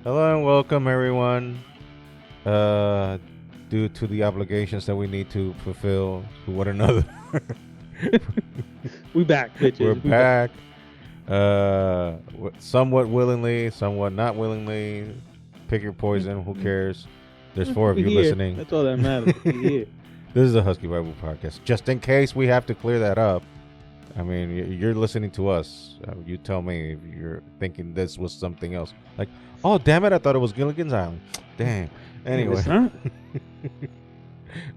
Hello and welcome, everyone. Uh, Due to the obligations that we need to fulfill to one another, We back, bitches. we're We back. back. Somewhat willingly, somewhat not willingly. Pick your poison. Who cares? There's four of We you here. listening. That's all that matters. We here. This is a Husky Bible podcast. Just in case we have to clear that up. I mean, you're listening to us. You tell me if you're thinking this was something else. Like, oh, damn it, I thought it was Gilligan's Island. Damn. Anyway. It's not.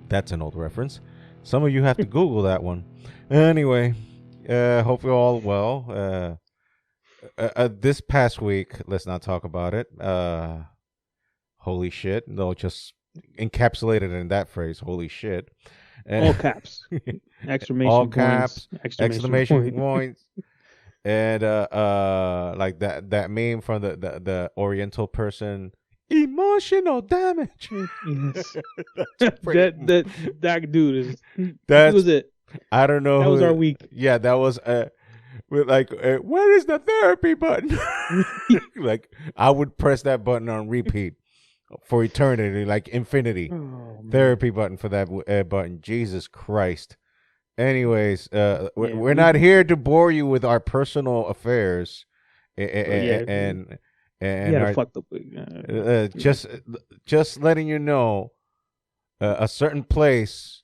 That's an old reference. Some of you have to Google that one. Anyway, hope you're all well. This past week, let's not talk about it. Holy shit. No, just encapsulated in that phrase, holy shit. All caps. Exclamation all points. caps, exclamation point. points. And like that meme from the Oriental person, emotional damage. Yes. that dude is. That was it. I don't know. That was our week. Yeah, that was with like, where is the therapy button? Like, I would press that button on repeat for eternity, like infinity. Therapy button for that button. Jesus Christ. Anyways, we're not here to bore you with our personal affairs, and our, fuck the just letting you know, a certain place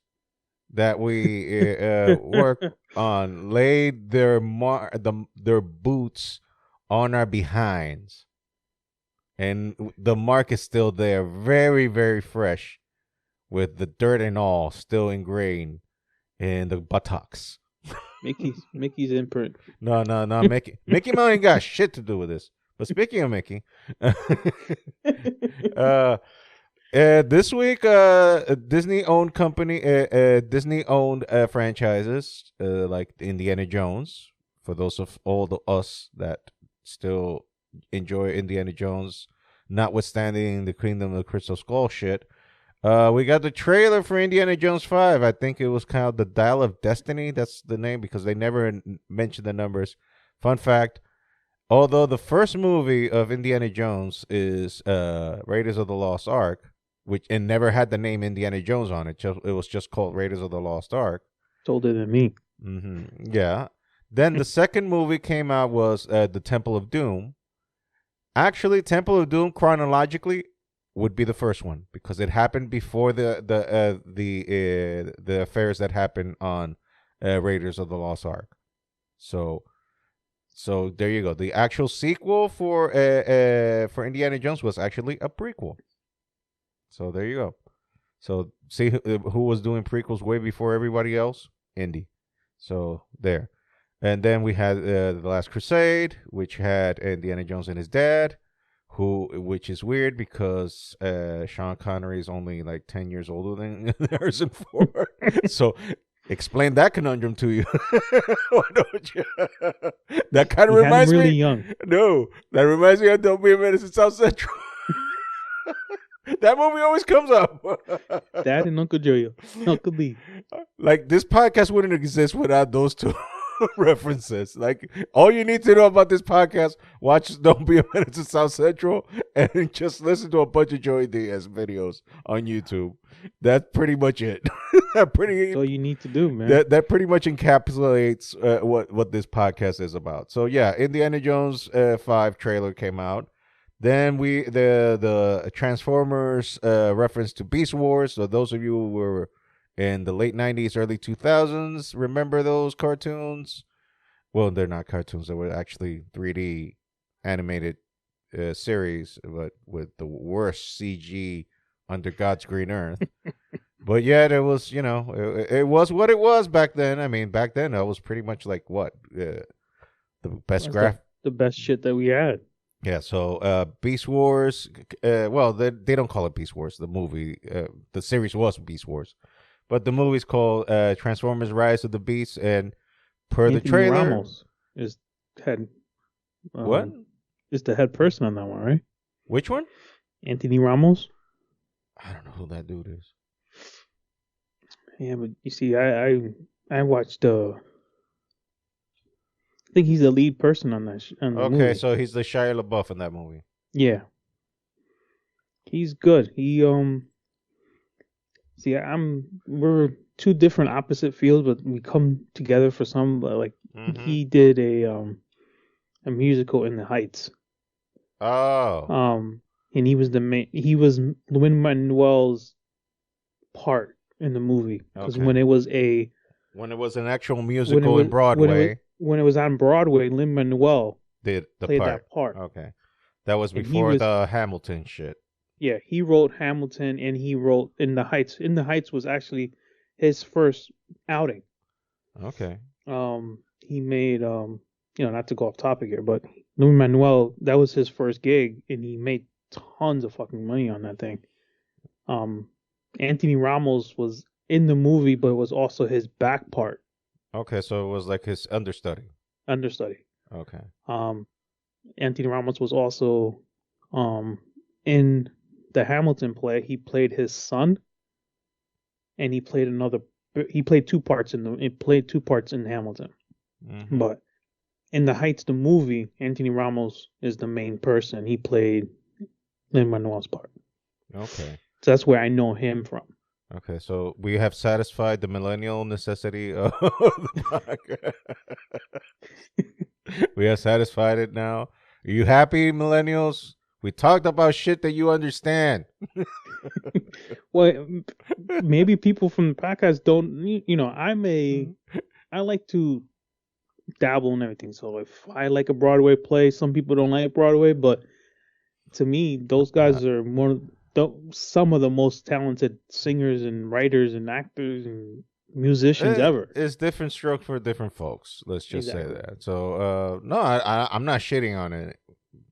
that we work on laid their boots on our behinds, and the mark is still there, very very fresh, with the dirt and all still ingrained in the buttocks. Mickey's imprint. No, Mickey Mouse ain't got shit to do with this. But speaking of Mickey, this week, Disney-owned franchises like Indiana Jones. For those of all us that still enjoy Indiana Jones, notwithstanding the Kingdom of the Crystal Skull shit, we got the trailer for Indiana Jones 5. I think it was called The Dial of Destiny. That's the name because they never mentioned the numbers. Fun fact. Although the first movie of Indiana Jones is Raiders of the Lost Ark, and never had the name Indiana Jones on it. It was just called Raiders of the Lost Ark. Older than me. Mm-hmm. Yeah. Then the second movie came out was The Temple of Doom. Actually, Temple of Doom chronologically would be the first one because it happened before the affairs that happened on Raiders of the Lost Ark. So there you go. The actual sequel for Indiana Jones was actually a prequel. So there you go. So see who was doing prequels way before everybody else? Indy. So there. And then we had The Last Crusade, which had Indiana Jones and his dad, which is weird because Sean Connery is only like 10 years older than Harrison Ford. So explain that conundrum to you. Why don't you? That kind of reminds me. Really young. No, that reminds me of Don't Be a Menace in South Central. That movie always comes up. Dad and Uncle Joey, Uncle Lee. Like, this podcast wouldn't exist without those two references. Like, all you need to know about this podcast, watch Don't Be a Menace in South Central and just listen to a bunch of Joey Diaz videos on YouTube. That's pretty much it. That's all you need to do, man. That pretty much encapsulates what this podcast is about. So yeah, Indiana Jones 5 trailer came out. Then the Transformers reference to Beast Wars. So those of you who were in the late 90s, early 2000s, remember those cartoons? Well, they're not cartoons. They were actually 3D animated series, but with the worst CG under God's green earth. But yet it was, it was what it was back then. I mean, back then that was pretty much like what? The best the best shit that we had. Yeah, so Beast Wars, well, they don't call it Beast Wars. The movie, the series was Beast Wars. But the movie's called Transformers Rise of the Beasts, and per Anthony the trailer... Ramos is head... what? Is the head person on that one, right? Which one? Anthony Ramos. I don't know who that dude is. Yeah, but you see, I watched... I think he's the lead person on that. On the movie. So he's the Shia LaBeouf in that movie. Yeah. He's good. See, we're two different opposite fields, but we come together for some. Like Mm-hmm. he did a musical in the Heights. Oh, Um, and he was the main. He was Lin Manuel's part in the movie because okay. When it was an actual musical in Broadway, when it was on Broadway, Lin Manuel did the played part. that part, Okay. That was and he before was the Hamilton shit. yeah, he wrote Hamilton and he wrote In the Heights. In the Heights was actually his first outing. Okay. He made not to go off topic here, but Lin Manuel, that was his first gig, and he made tons of fucking money on that thing. Um, Anthony Ramos was in the movie, but it was also his back part, Okay, so it was like his understudy. understudy. Okay. Um, Anthony Ramos was also um in the Hamilton play. He played his son, and he played another. He played two parts in the. He played two parts in Hamilton, Mm-hmm. but in the Heights, the movie, Anthony Ramos is the main person. He played Lin Manuel's part, Okay. so that's where I know him from. Okay, so we have satisfied the millennial necessity of the podcast. We have satisfied it now. Are you happy, millennials? We talked about shit that you understand. Well, maybe people from the podcast don't. I like to dabble in everything. So if I like a Broadway play, some people don't like Broadway, but to me, those Uh, guys are some of the most talented singers and writers and actors and musicians ever. it's different stroke for different folks. Let's just say Exactly. that. So, no, I'm not shitting on it.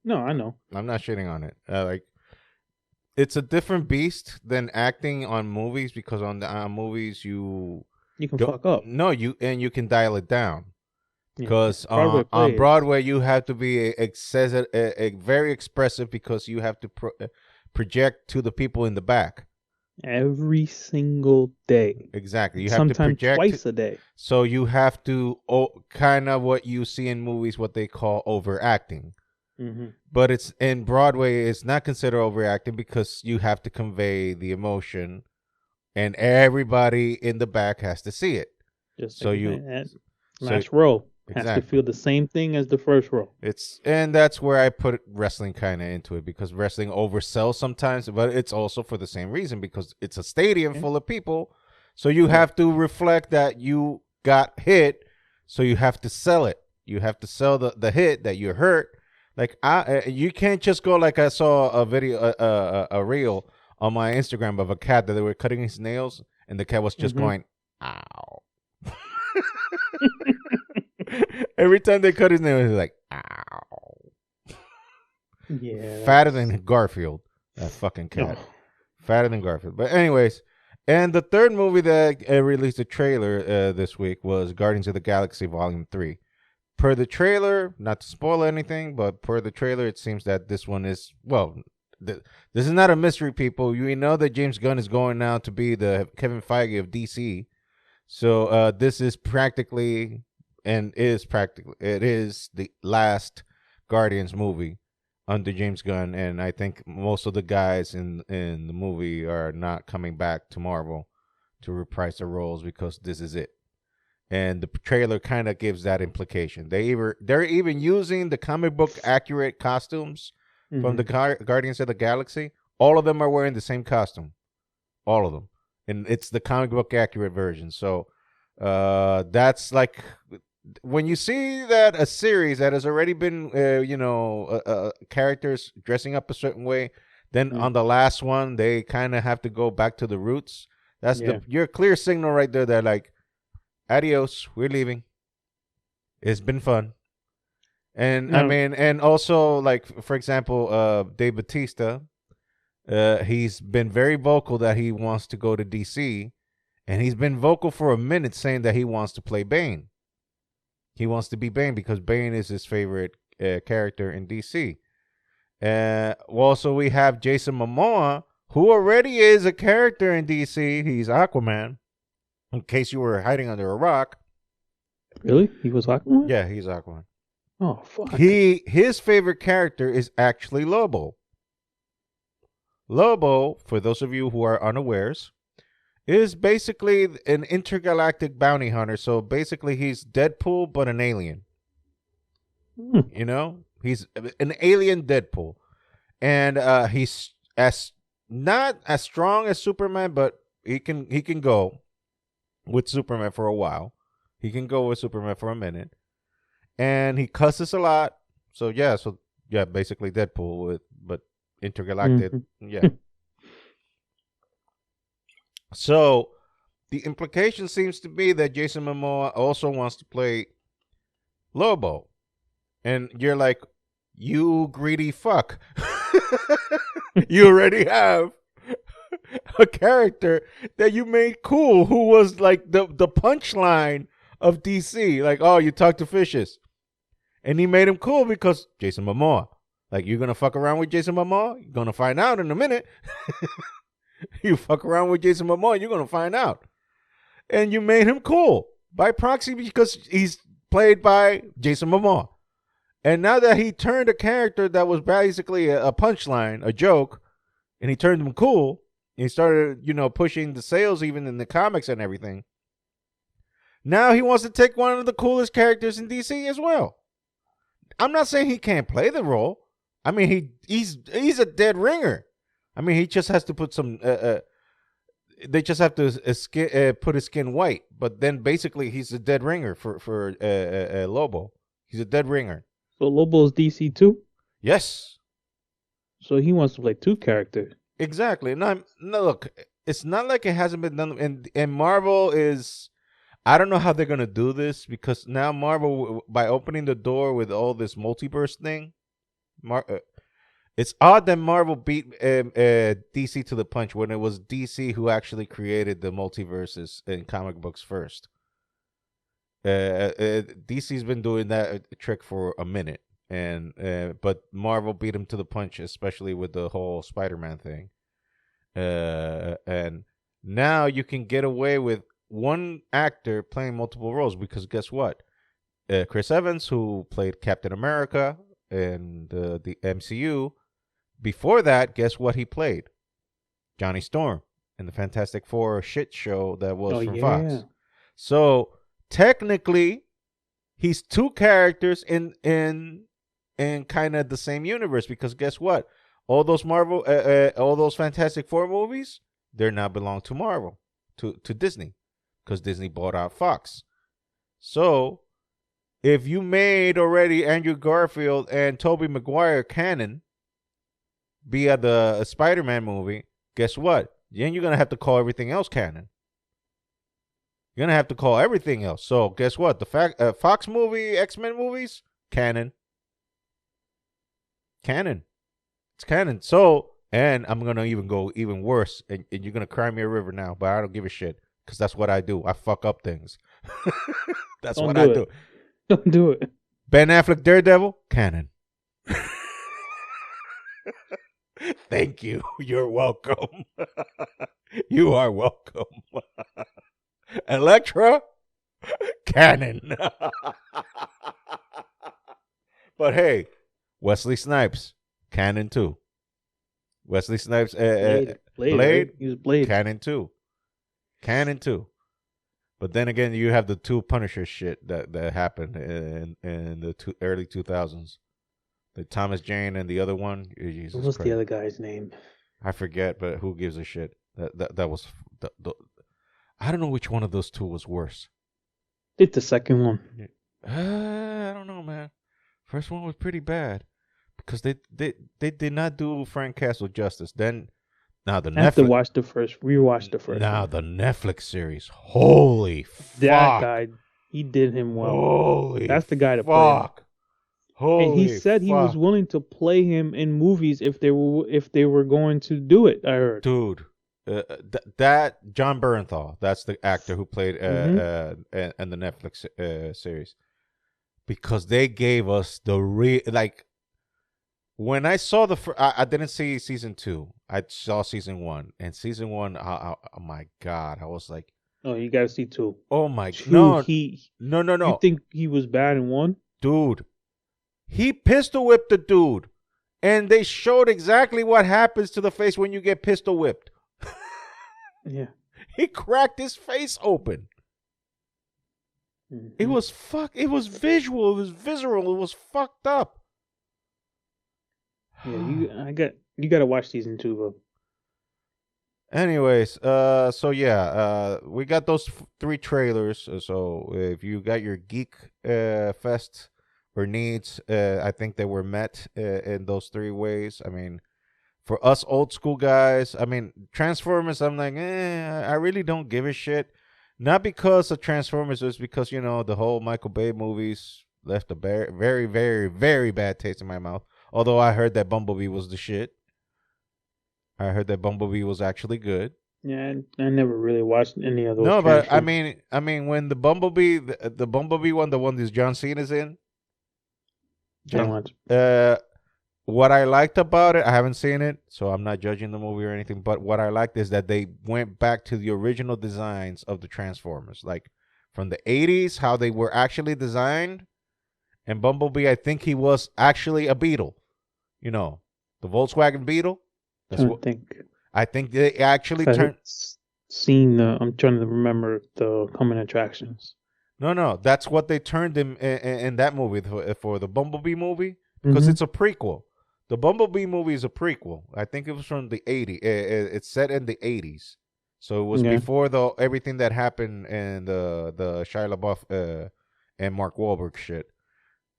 No, I know. I'm not shitting on it. Like, it's a different beast than acting on movies because on movies you You can don't fuck up. no you can dial it down Yeah. because Broadway on plays Broadway you have to be very expressive because you have to project to the people in the back. every single day, Exactly, you have to sometimes project. twice a day. So you have to kind of what you see in movies, what they call overacting. Mm-hmm. But it's in Broadway, it's not considered overacting because you have to convey the emotion, and everybody in the back has to see it. Just So like you, that so last row has to exactly, feel the same thing as the first row. and that's where I put wrestling kind of into it because wrestling oversells sometimes, but it's also for the same reason because it's a stadium Yeah. full of people, so you Yeah. have to reflect that you got hit, so you have to sell it. You have to sell the hit that you're hurt. Like you can't just go like I saw a video, a reel on my Instagram of a cat that they were cutting his nails, and the cat was just Mm-hmm. going, "Ow." Every time they cut his nails, he's like, "Ow." Yeah. Fatter than Garfield, that fucking cat. Oh. Fatter than Garfield. But anyways, and the third movie that released a trailer this week was Guardians of the Galaxy Volume 3. Per the trailer, not to spoil anything, but per the trailer, it seems that this one is, well, this is not a mystery, people. You know that James Gunn is going now to be the Kevin Feige of DC. So this is practically, it is the last Guardians movie under James Gunn, and I think most of the guys in the movie are not coming back to Marvel to reprise their roles because this is it. And the trailer kind of gives that implication. They're even using the comic book accurate costumes from the Guardians of the Galaxy. All of them are wearing the same costume, all of them, and it's the comic book accurate version. So that's like when you see that a series that has already been characters dressing up a certain way, then on the last one they kind of have to go back to the roots. That's your clear signal right there that like, adios, we're leaving. It's been fun. And I mean, and also like for example, Dave Bautista, he's been very vocal that he wants to go to DC, and he's been vocal for a minute saying that he wants to play Bane. He wants to be Bane because Bane is his favorite character in DC. Also, we have Jason Momoa, who already is a character in DC. He's Aquaman. In case you were hiding under a rock. Really? He was Aquaman? Yeah, he's Aquaman. Oh, fuck. His favorite character is actually Lobo. Lobo, for those of you who are unawares, is basically an intergalactic bounty hunter. So basically, he's Deadpool but an alien. You know, he's an alien Deadpool, and he's as not as strong as Superman, but he can go with Superman for a while. He can go with Superman for a minute, and he cusses a lot. So yeah, basically Deadpool but intergalactic. Yeah. So the implication seems to be that Jason Momoa also wants to play Lobo. And you're like, you greedy fuck. You already have a character that you made cool who was like the punchline of DC. Like, oh, you talk to fishes. And he made him cool because Jason Momoa. Like, you're going to fuck around with Jason Momoa? You're going to find out in a minute. You fuck around with Jason Momoa, you're going to find out. And you made him cool by proxy because he's played by Jason Momoa. And now that he turned a character that was basically a punchline, a joke, and he turned him cool, and he started, pushing the sales even in the comics and everything. Now he wants to take one of the coolest characters in DC as well. I'm not saying he can't play the role. I mean, he's a dead ringer. I mean, he just has to put some. They just have to put his skin white. But then basically, he's a dead ringer for Lobo. He's a dead ringer. So Lobo's DC too? Yes. So he wants to play two characters. Exactly. No, look, it's not like it hasn't been done. And Marvel is, I don't know how they're going to do this because now Marvel, by opening the door with all this multiverse thing, it's odd that Marvel beat DC to the punch when it was DC who actually created the multiverses in comic books first. DC's been doing that trick for a minute, but Marvel beat him to the punch, especially with the whole Spider-Man thing. And now you can get away with one actor playing multiple roles because guess what? Chris Evans, who played Captain America in the MCU, before that, guess what he played? Johnny Storm in the Fantastic Four shit show that was from Fox. So technically, he's two characters in kind of the same universe because guess what? All those Marvel, all those Fantastic Four movies, they now belong to Marvel, to Disney, because Disney bought out Fox. So if you made already Andrew Garfield and Tobey Maguire canon via the Spider-Man movie, guess what? Then you're gonna have to call everything else canon. You're gonna have to call everything else. So guess what? The Fox movie, X-Men movies, canon. It's canon. So, and I'm gonna even go even worse, and you're gonna cry me a river now, but I don't give a shit because that's what I do. I fuck up things. That's what I do. Don't do it. Ben Affleck Daredevil, canon. Thank you. You're welcome. You are welcome. Elektra, canon. But hey, Wesley Snipes, canon too. Wesley Snipes, Blade. Right? He was Blade. Canon too. But then again, you have the two Punisher shit that happened in the early 2000s. The Thomas Jane and the other one. Jesus what was Christ. The other guy's name? I forget, but who gives a shit? That was I don't know which one of those two was worse. Did the second one? I don't know, man. First one was pretty bad because they did not do Frank Castle justice. Then now the Netflix. I have to watch the first. Rewatch the first. Now the Netflix series. Holy fuck! That guy, he did him well. Holy that's the guy to play him. Holy and he said he was willing to play him in movies if they were going to do it. I heard, dude. That John Bernthal, that's the actor who played in the Netflix series, because they gave us the when I saw I didn't see season 2, I saw season 1, and season 1, oh my god, I was like, oh, you gotta see 2. Oh my god, no. You think he was bad in 1, dude? He pistol whipped the dude And they showed exactly what happens to the face when you get pistol whipped. Yeah. He cracked his face open. It was visual, it was visceral, it was fucked up. Yeah, you got to watch season 2, bro. Anyways, we got those 3 trailers. So if you got your geek fest or needs, I think they were met in those 3 ways. I mean, for us old school guys, I mean, Transformers, I'm like, I really don't give a shit. Not because of Transformers, it's because, the whole Michael Bay movies left a very, very, very, very bad taste in my mouth. Although I heard that Bumblebee was the shit. I heard that Bumblebee was actually good. Yeah, I never really watched any of those. No, but I mean, when the Bumblebee, the Bumblebee one, the one that John Cena's in. What I liked about it, I haven't seen it, so I'm not judging the movie or anything. But what I liked is that they went back to the original designs of the Transformers, like from the '80s, how they were actually designed. And Bumblebee, I think he was actually a Beetle, the Volkswagen Beetle. I think they actually turned. I'm trying to remember the coming attractions. No, that's what they turned him in that movie for the Bumblebee movie, because it's a prequel. The Bumblebee movie is a prequel. I think it was from the '80s. It's set in the '80s, so it was before everything that happened in the Shia LaBeouf and Mark Wahlberg shit.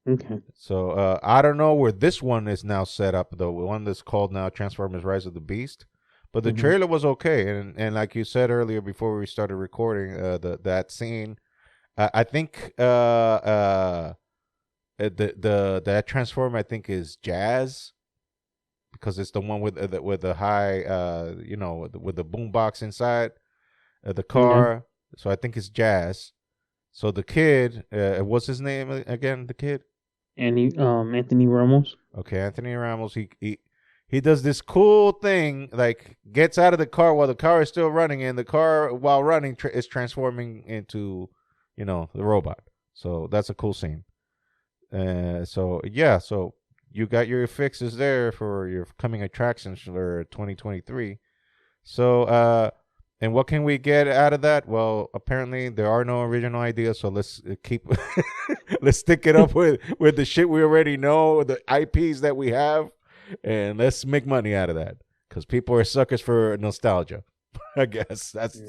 Okay. So I don't know where this one is now set up, the one that's called now Transformers: Rise of the Beast. But the trailer was okay, and like you said earlier before we started recording, that scene, I think that Transformer, I think, is Jazz, because it's the one with the high with the boombox inside the car. So I think it's Jazz. So the kid, what's his name again? The kid. Anthony Ramos. Okay, Anthony Ramos. He does this cool thing, like gets out of the car while the car is still running, and the car while running is transforming into, the robot. So that's a cool scene. So you got your fixes there for your coming attractions for 2023. So and what can we get out of that? Well, apparently there are no original ideas, so let's keep let's stick it up with the shit we already know, the IPs that we have, and let's make money out of that, because people are suckers for nostalgia. I guess that's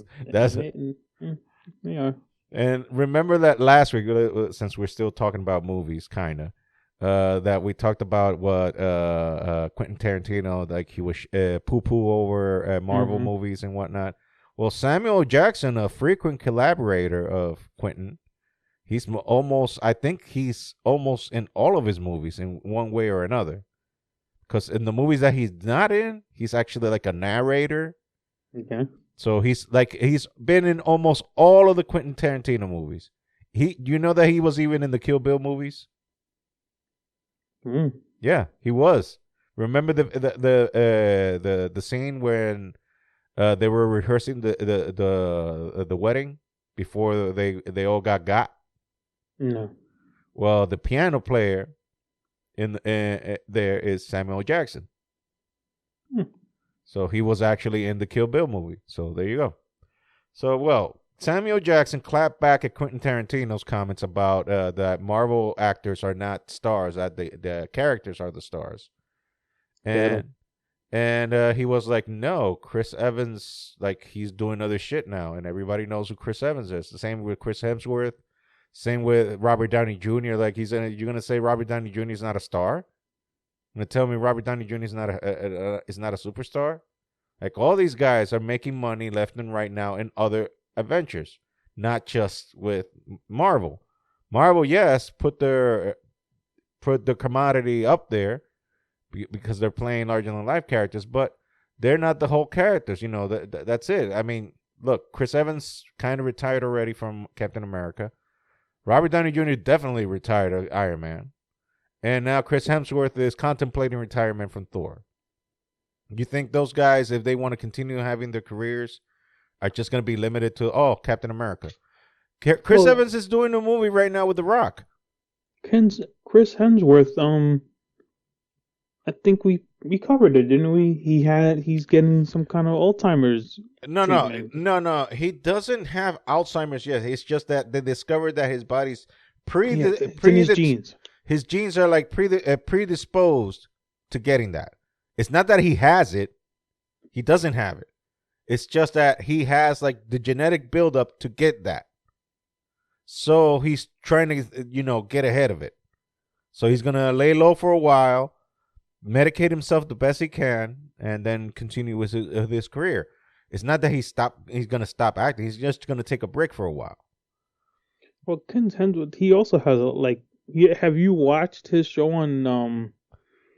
yeah. And remember that last week, since we're still talking about movies, kind of, that we talked about what Quentin Tarantino, like he was poo-poo over Marvel movies and whatnot. Well, Samuel Jackson, a frequent collaborator of Quentin, I think he's almost in all of his movies in one way or another. Because in the movies that he's not in, he's actually like a narrator. Okay. So he's been in almost all of the Quentin Tarantino movies. You know that he was even in the Kill Bill movies? Yeah, he was. Remember the scene when they were rehearsing the wedding before they all got? No. Well, the piano player in there is Samuel Jackson. So he was actually in the Kill Bill movie. So there you go. So, Samuel Jackson clapped back at Quentin Tarantino's comments about that Marvel actors are not stars, that the characters are the stars. And he was like, no, Chris Evans, like, he's doing other shit now, and everybody knows who Chris Evans is. The same with Chris Hemsworth. Same with Robert Downey Jr. Like, you're going to say Robert Downey Jr. is not a star? You're going to tell me Robert Downey Jr. is not a superstar? Like, all these guys are making money left and right now in other adventures, not just with Marvel. Marvel, yes, put the commodity up there because they're playing larger than life characters, but they're not the whole characters. That's it. I mean, look, Chris Evans kind of retired already from Captain America. Robert Downey Jr. definitely retired of Iron Man. And now Chris Hemsworth is contemplating retirement from Thor. You think those guys, if they want to continue having their careers, are just going to be limited to, Captain America? Chris Evans is doing a movie right now with The Rock. Chris Hemsworth, I think we covered it, didn't we? He's getting some kind of Alzheimer's No, no, treatment. no, no. He doesn't have Alzheimer's yet. It's just that they discovered that his body's pre Yeah, it's in his genes. his genes are like predisposed to getting that. It's not that he has it; he doesn't have it. It's just that he has like the genetic buildup to get that. So he's trying to, get ahead of it. So he's gonna lay low for a while, medicate himself the best he can, and then continue with his career. It's not that he's gonna stop acting. He's just gonna take a break for a while. Well, contend with he also has a like. Have you watched his show No,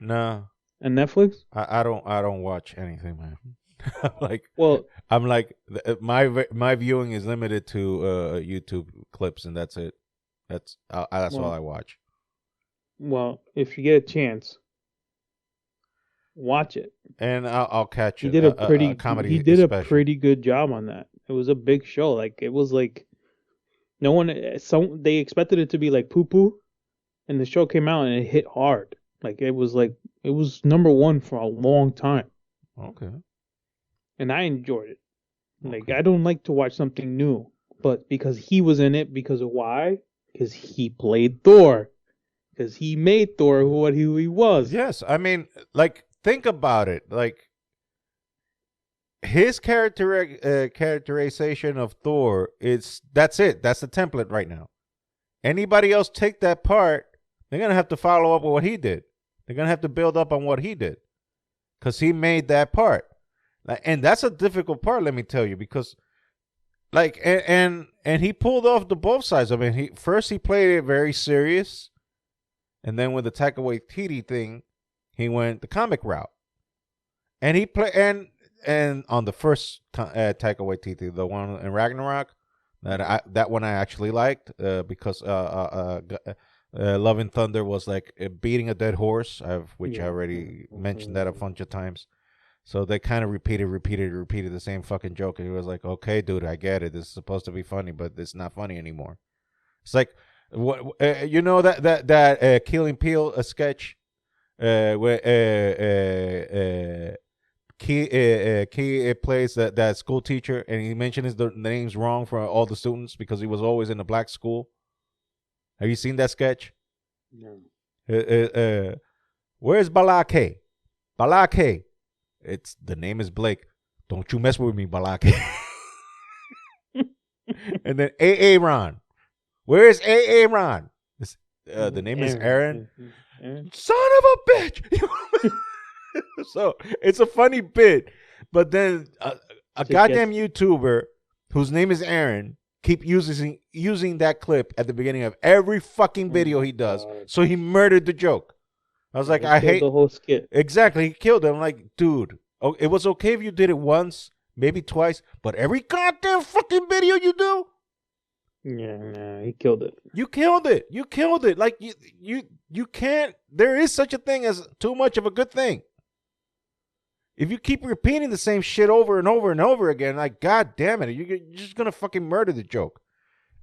on Netflix? I don't watch anything, man. like Well, I'm like my viewing is limited to YouTube clips, and that's it. That's all I well, watch. well. If you get a chance, watch it. And I'll catch He it. did a A pretty he comedy did a special. pretty good job on that. It was a big show. Like it was like no one some they expected it to be like poo poo, and the show came out and it hit hard. Like it was number one for a long time, Okay. and I enjoyed it. Like Okay. I don't like to watch something new, but because he was in it, because of why? Because he played Thor. Because he made Thor who he was. Yes, I mean, like, think about it. Like, his characterization of Thor, that's it. That's the template right now. Anybody else take that part, they're gonna have to follow up with what he did. They're gonna have to build up on what he did, because he made that part. And that's a difficult part, let me tell you, because like, and he pulled off the both sides. I mean, he played it very serious, and then with the Taika Waititi thing, he went the comic route. And he play and on the first Taika Waititi, the one in Ragnarok, that one I actually liked because Love and Thunder was like beating a dead horse, which I Yeah. already mentioned that a bunch of times. So they kind of repeated the same fucking joke, and he was like, "Okay, dude, I get it. This is supposed to be funny, but it's not funny anymore." It's like, what that Killing Peel a sketch where Key plays that school teacher, and he mentions the names wrong for all the students because he was always in a black school. Have you seen that sketch? No. Where's Balake? Balake. The name is Blake. Don't you mess with me, Balake. And then Aaron. Where's Aaron? The name is Aaron. Aaron. Son of a bitch. So it's a funny bit, but then a goddamn YouTuber whose name is Aaron keep using that clip at the beginning of every fucking video he does. God. So he murdered the joke. I was like, I hate the whole skit. Exactly, he killed it. I'm like, dude, it was okay if you did it once, maybe twice, but every goddamn fucking video you do, Yeah, nah, he killed it. you killed it. You killed it. Like you can't. There is such a thing as too much of a good thing. If you keep repeating the same shit over and over and over again, like, god damn it, you're just gonna fucking murder the joke.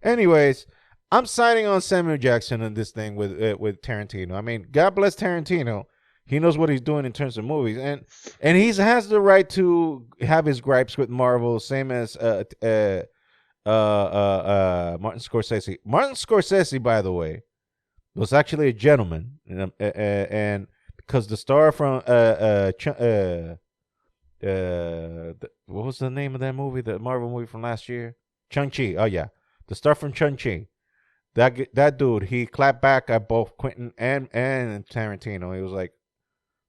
Anyways, I'm signing on Samuel Jackson on this thing with Tarantino. I mean, God bless Tarantino. He knows what he's doing in terms of movies, and he has the right to have his gripes with Marvel, same as Martin Scorsese. Martin Scorsese, by the way, was actually a gentleman, and because the star from what was the name of that movie? The Marvel movie from last year, Shang-Chi. Oh yeah, the star from Shang-Chi. That dude, he clapped back at both Quentin and Tarantino. He was like,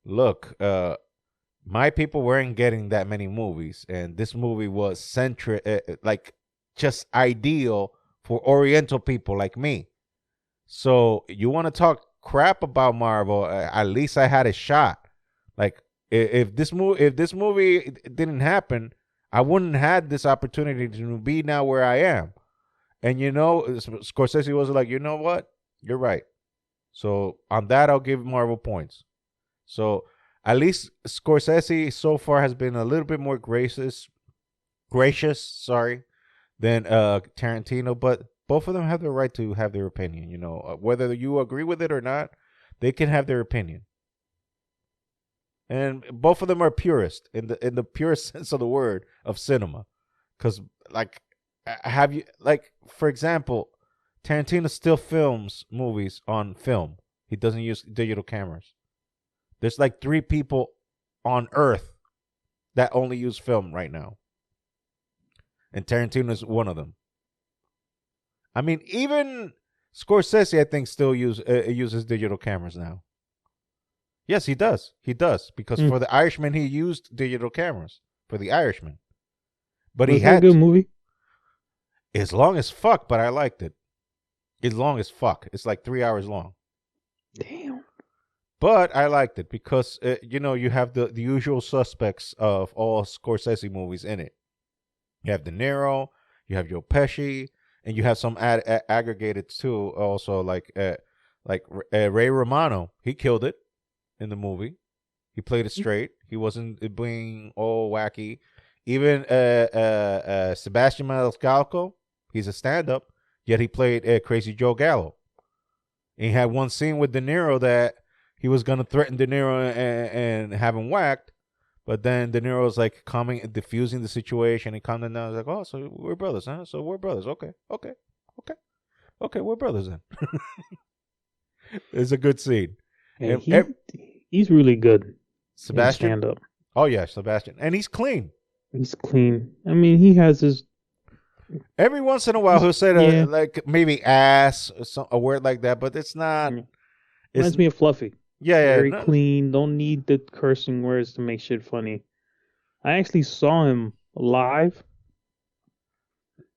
"Look, my people weren't getting that many movies, and this movie was like just ideal for Oriental people like me. So you want to talk crap about Marvel? At least I had a shot. Like if this movie didn't happen, I wouldn't had this opportunity to be now where I am." And Scorsese was like, you know what? You're right. So on that, I'll give Marvel points. So at least Scorsese so far has been a little bit more gracious, sorry, than Tarantino. But both of them have the right to have their opinion. Whether you agree with it or not, they can have their opinion. and both of them are purist in the purest sense of the word of cinema. Because like, have you like for example, Tarantino still films movies on film. He doesn't use digital cameras. There's like 3 people on Earth that only use film right now, and Tarantino is one of them. I mean, even Scorsese, I think, still uses digital cameras now. Yes, he does. He does because for The Irishman, he used digital cameras for The Irishman, but Was he that a had good movie? It's long as fuck, but I liked it. It's long as fuck. It's like 3 hours long. Damn. But I liked it because you have the usual suspects of all Scorsese movies in it. You have De Niro, you have Joe Pesci, and you have some aggregated too. Also, like Ray Romano, he killed it in the movie. He played it straight. He wasn't being all wacky. Even Sebastian Maniscalco, he's a stand-up, yet he played Crazy Joe Gallo. And he had one scene with De Niro that he was gonna threaten De Niro and have him whacked, but then De Niro was like calming and diffusing the situation and calming down. Like, oh, so we're brothers, huh? So we're brothers. Okay, we're brothers then. It's a good scene. And he's really good. Sebastian, stand up. Oh yeah, Sebastian, and he's clean. He's clean. I mean, he has his. Every once in a while, he'll say like maybe ass or a word like that, but it's not. Reminds me of Fluffy. Yeah, Very clean. Don't need the cursing words to make shit funny. I actually saw him live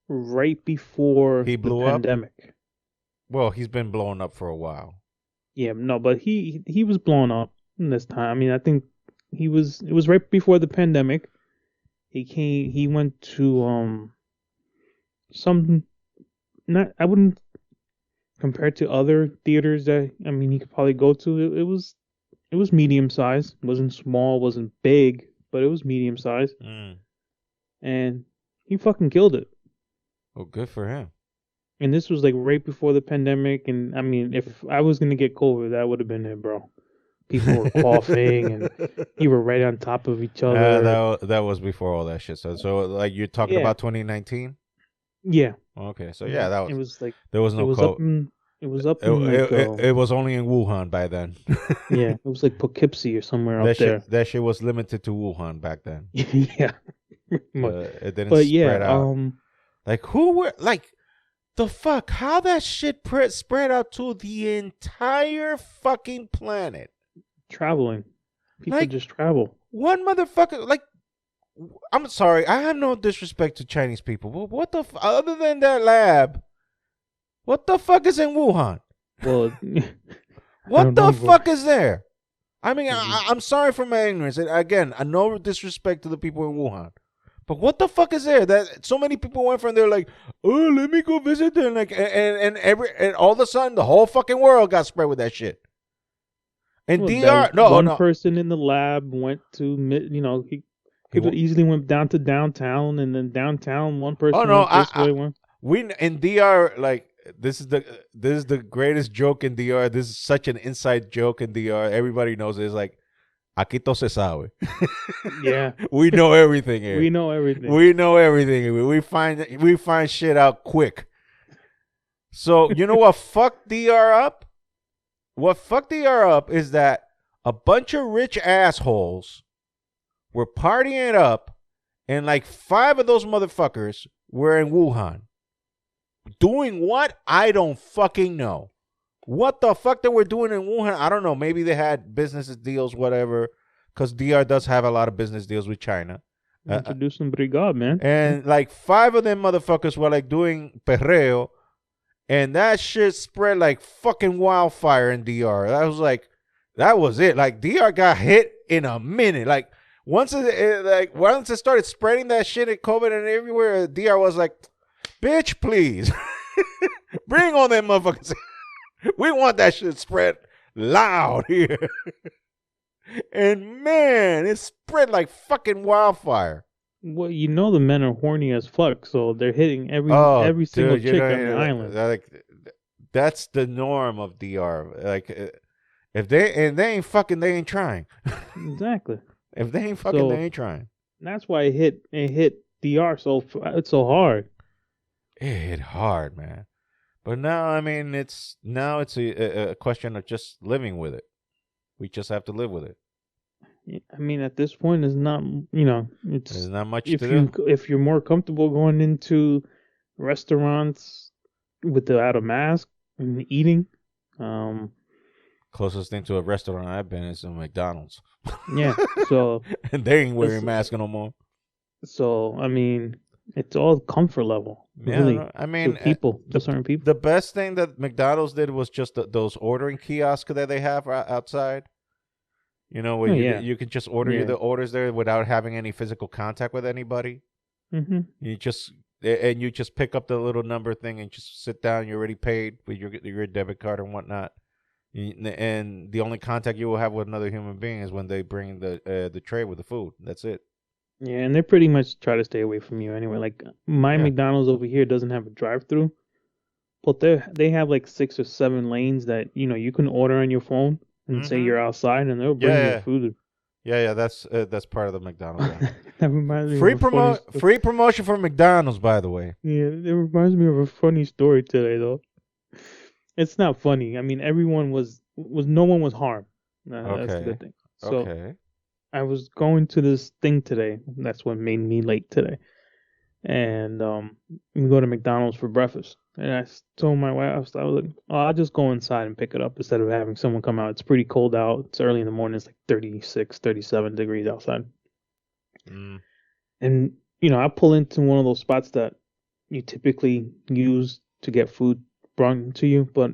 right before he blew the pandemic. Up? Well, he's been blowing up for a while. Yeah, no, but he was blown up in this time. I mean, I think it was right before the pandemic. He went to I wouldn't compare it to other theaters that he could probably go to. It was medium size. It wasn't small, wasn't big, but it was medium size. And he fucking killed it. Well, good for him. And this was like right before the pandemic, and I mean, if I was gonna get COVID, that would have been it, bro. People were coughing, and you were right on top of each other. That was before all that shit. So like you're talking about 2019. Yeah. Okay, so yeah, that was. It was like there was no COVID. It was up. It was only in Wuhan by then. Yeah, it was like Poughkeepsie or somewhere up there. That shit was limited to Wuhan back then. Yeah. It didn't spread out. Like who were like. The fuck? How that shit spread out to the entire fucking planet? Traveling. People just travel. One motherfucker, like, I'm sorry, I have no disrespect to Chinese people, but what the other than that lab, what the fuck is in Wuhan? Well, what the fuck is there? I mean, I'm sorry for my ignorance. And again, I no disrespect to the people in Wuhan. But what the fuck is there that so many people went from there like, oh, let me go visit them, like, and all of a sudden the whole fucking world got spread with that shit. And DR, one person in the lab went to, he could have easily went down to downtown, and then downtown one person went this way. We in DR, like, this is the greatest joke in DR. This is such an inside joke in DR. Everybody knows it. It's like, aquí todo se sabe. Yeah. We know everything here. We know everything. We find shit out quick. So, you know what fucked DR up? What fucked DR up is that a bunch of rich assholes were partying up, and like 5 of those motherfuckers were in Wuhan. Doing what? I don't fucking know. What the fuck they were doing in Wuhan? I don't know. Maybe they had business deals, whatever. Because DR does have a lot of business deals with China. Introducing Brigade, man. And like 5 of them motherfuckers were like doing perreo. And that shit spread like fucking wildfire in DR. That was it. Like DR got hit in a minute. Like once it started spreading that shit in COVID and everywhere, DR was like, bitch, please. Bring on them motherfuckers. We want that shit spread loud here. And man, it spread like fucking wildfire. Well, the men are horny as fuck, so they're hitting every single chick on the island. That's the norm of DR. Like, If they ain't fucking, they ain't trying. Exactly. If they ain't fucking, they So ain't trying. that's why it hit DR it's so hard. It hit hard, man. But now, I mean, it's a question of just living with it. We just have to live with it. I mean, at this point, it's not. There's It's not much to do. if you're more comfortable going into restaurants without a mask and eating, um, Closest thing to a restaurant I've been is a McDonald's. yeah. So And they ain't it's wearing masks no more. so I mean, it's all comfort level, Yeah, really, no, I mean, to certain people. the best thing that McDonald's did was just those ordering kiosks that they have outside. You know, where Oh yeah, you can just order yeah. the orders there without having any physical contact with anybody. Hmm. You just pick up the little number thing and just sit down. You're already paid with your debit card and whatnot. And the only contact you will have with another human being is when they bring the tray with the food. That's it. Yeah, and they pretty much try to stay away from you anyway. Like my Yeah. McDonald's over here doesn't have a drive-through, but they have like 6 or 7 lanes that you can order on your phone and say Mm-hmm. you're outside, and they'll Yeah, bring your yeah, food. yeah. That's part of the McDonald's. Yeah. That reminds me of a funny. Free promotion for McDonald's, by the way. Yeah, it reminds me of a funny story today though. It's not funny. I mean, everyone was no one was harmed. That's the Okay. good thing. So Okay. I was going to this thing today. That's what made me late today. And we go to McDonald's for breakfast. And told my wife, I was like, oh, I'll just go inside and pick it up instead of having someone come out. It's pretty cold out. It's early in the morning. It's like 36, 37 degrees outside. Mm. And, I pull into one of those spots that you typically use to get food brought to you. But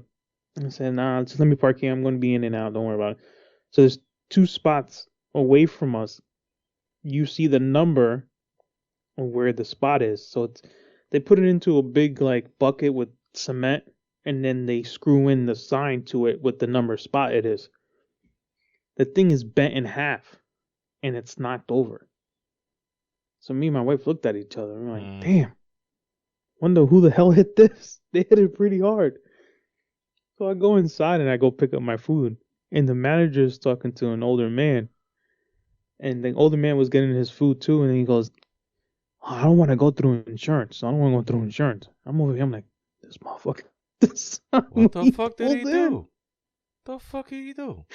I said, nah, just let me park here. I'm going to be in and out. Don't worry about it. So there's 2 spots away from us. You see the number of where the spot is. So they put it into a big like bucket with cement, and then they screw in the sign to it with the number spot it is. The thing is bent in half, and it's knocked over. So me and my wife looked at each other and we're like, damn, wonder who the hell hit this? They hit it pretty hard. So I go inside and I go pick up my food, and the manager's talking to an older man, and the older man was getting his food too, and he goes, oh, I don't want to go through insurance. I don't want to go through insurance. I'm over here. I'm like, this motherfucker. This What the fuck did he pulled do? in. The fuck did he do?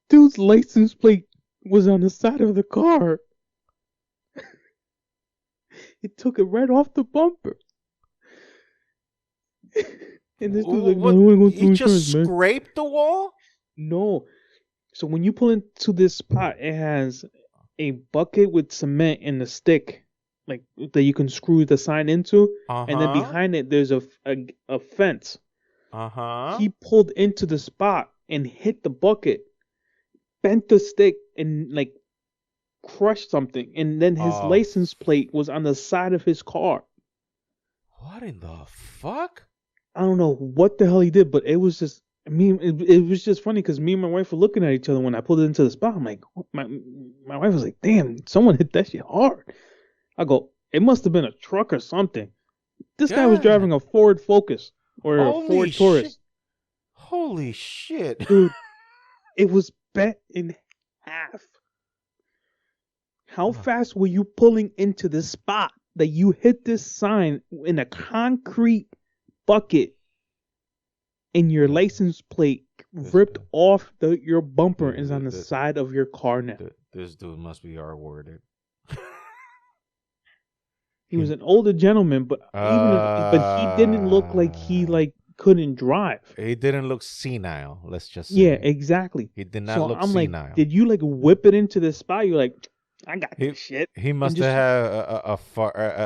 Dude's license plate was on the side of the car. He took it right off the bumper. And this dude's like, no, I don't want to go through He insurance, just man. scraped the wall? No. So when you pull into this spot, it has a bucket with cement and a stick, like that you can screw the sign into, and then behind it there's a fence. He pulled into the spot and hit the bucket, bent the stick, and like crushed something, and then his license plate was on the side of his car. What in the fuck? I don't know what the hell he did, but it was just. I mean, it was just funny because me and my wife were looking at each other when I pulled it into the spot. I'm like, my wife was like, damn, someone hit that shit hard. I go, it must have been a truck or something. This guy was driving a Ford Focus or a Ford Taurus. Holy shit. Dude, it was bent in half. How fast were you pulling into this spot that you hit this sign in a concrete bucket? And your license plate ripped off your bumper is on the side of your car now. This dude must be R-worded. He was an older gentleman, but he didn't look like he couldn't drive. He didn't look senile. Let's just say. Yeah, exactly. He did not look senile. Like, did you whip it into the spot? You're like, I got this shit. He must have had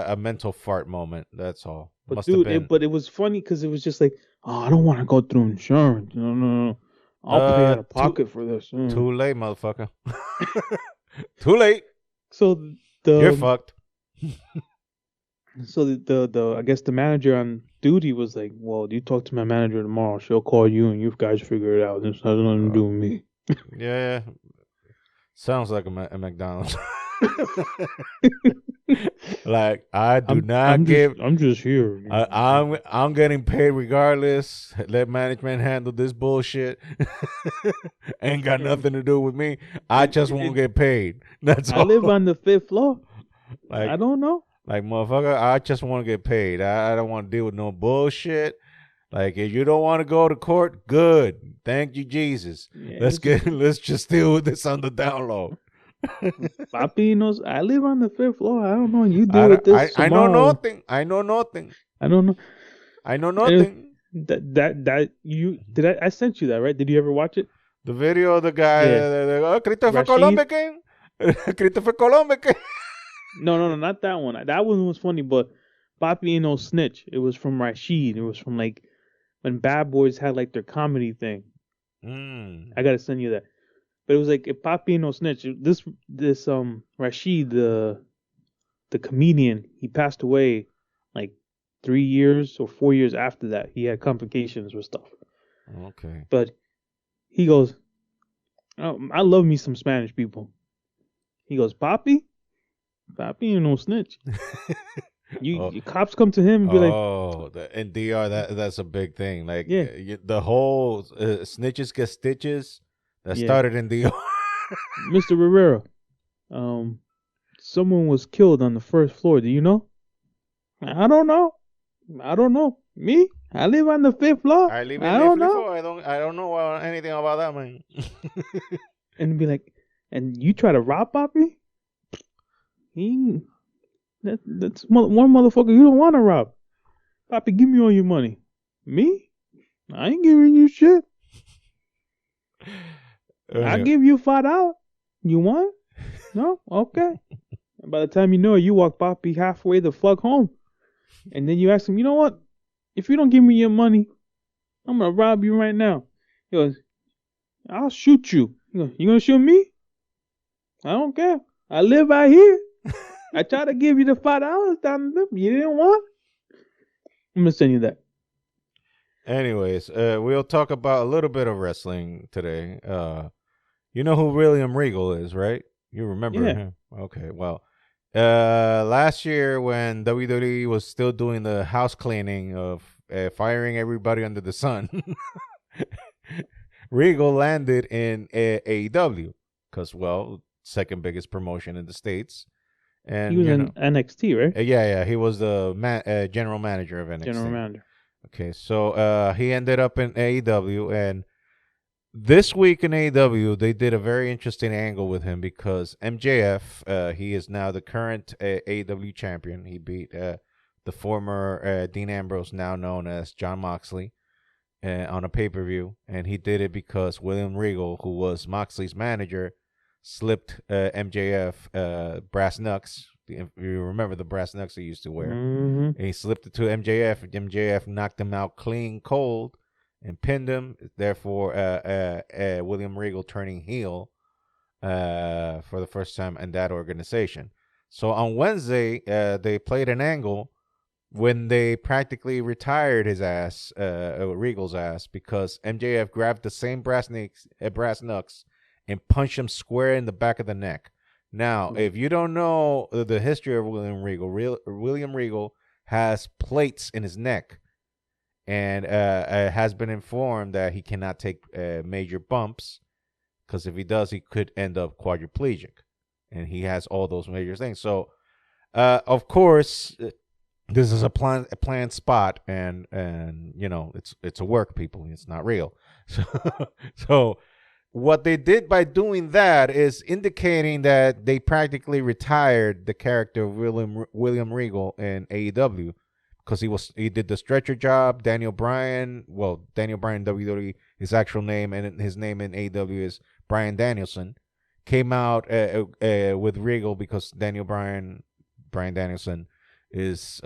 a mental fart moment. That's all. But dude, it was funny because it was just like, oh, I don't want to go through insurance. No. I'll pay out of pocket for this. Too late, motherfucker. Too late. So you're fucked. So the I guess the manager on duty was like, well, you talk to my manager tomorrow. She'll call you and you guys figure it out. This has nothing to do with me. Yeah. Sounds like a McDonald's. Like I do I'm not I'm just give. I'm just here. I'm getting paid regardless. Let management handle this bullshit. Ain't got And nothing to do with me. I just won't it, get paid. That's I live all. on the fifth floor. I Like don't know. motherfucker, I just want to get paid. I don't want to deal with no bullshit. Like if you don't want to go to court, good. Thank you, Jesus. Yeah, Let's get let's just deal with this on the down low. Papi knows I live on the fifth floor. I don't know. You deal I, with don't- this I know tomorrow. nothing. I know nothing. I don't know. I know And nothing. that you did I sent you that, right? Did you ever watch it? The video of the guy, Yeah, Christopher Rashid. Colombe King, Christopher Colombe King. No, not that one. That one was funny, but Papi ain't no snitch. It was from Rashid. It was from like when Bad Boys had like their comedy thing. I gotta send you that. But it was like if Papi ain't no snitch. This Rashid, the comedian, he passed away like 3 years or 4 years after that. He had complications with stuff. Okay. But he goes, oh, I love me some Spanish people. He goes, Papi ain't no snitch. Oh, You cops come to him and be like, in DR that's a big thing. Like yeah, the whole snitches get stitches that yeah, started in DR. Mr. Rivera, um, someone was killed on the first floor. Do you know? I don't know. I don't know. Me? I live on the fifth floor. I live I in the don't flip know. phone. I don't know anything about that, man. And be like, and you try to rob Papi? He that's one motherfucker you don't want to rob. Papi, give me all your money. Me? I ain't giving you shit. I'll Anyway. give you $5. You want? No? Okay. And by the time you know it, you walk Papi halfway the fuck home. And then you ask him, you know what? If you don't give me your money, I'm gonna rob you right now. He goes, I'll shoot you. He goes, you gonna shoot me? I don't care. I live out here. I tried to give you the $5 down the You didn't want? I'm gonna send you that. Anyways, we'll talk about a little bit of wrestling today. You know who William Regal is, right? You remember Yeah. him? Okay, well, last year when WWE was still doing the house cleaning of firing everybody under the sun, Regal landed in AEW because, well, second biggest promotion in the States. And, He was in NXT, right? yeah, he was the general manager of NXT. General manager. Okay, so he ended up in AEW, and this week in AEW, they did a very interesting angle with him because MJF, he is now the current AEW champion. He beat the former Dean Ambrose, now known as Jon Moxley, on a pay-per-view, and he did it because William Regal, who was Moxley's manager, slipped MJF brass knucks. If you remember the brass knucks he used to wear. Mm-hmm. And he slipped it to MJF. MJF knocked him out clean cold and pinned him. Therefore, William Regal turning heel for the first time in that organization. So on Wednesday, they played an angle when they practically retired his ass, Regal's ass, because MJF grabbed the same brass knucks and punched him square in the back of the neck. Now, if you don't know the history of William Regal, William Regal has plates in his neck and has been informed that he cannot take major bumps because if he does, he could end up quadriplegic. And he has all those major things. So, of course, this is a planned spot, and you know it's a work, people. It's not real. So what they did by doing that is indicating that they practically retired the character of William Regal in AEW because he did the stretcher job. Daniel Bryan WWE, his actual name and his name in AEW is Bryan Danielson, came out with Regal because Bryan Danielson is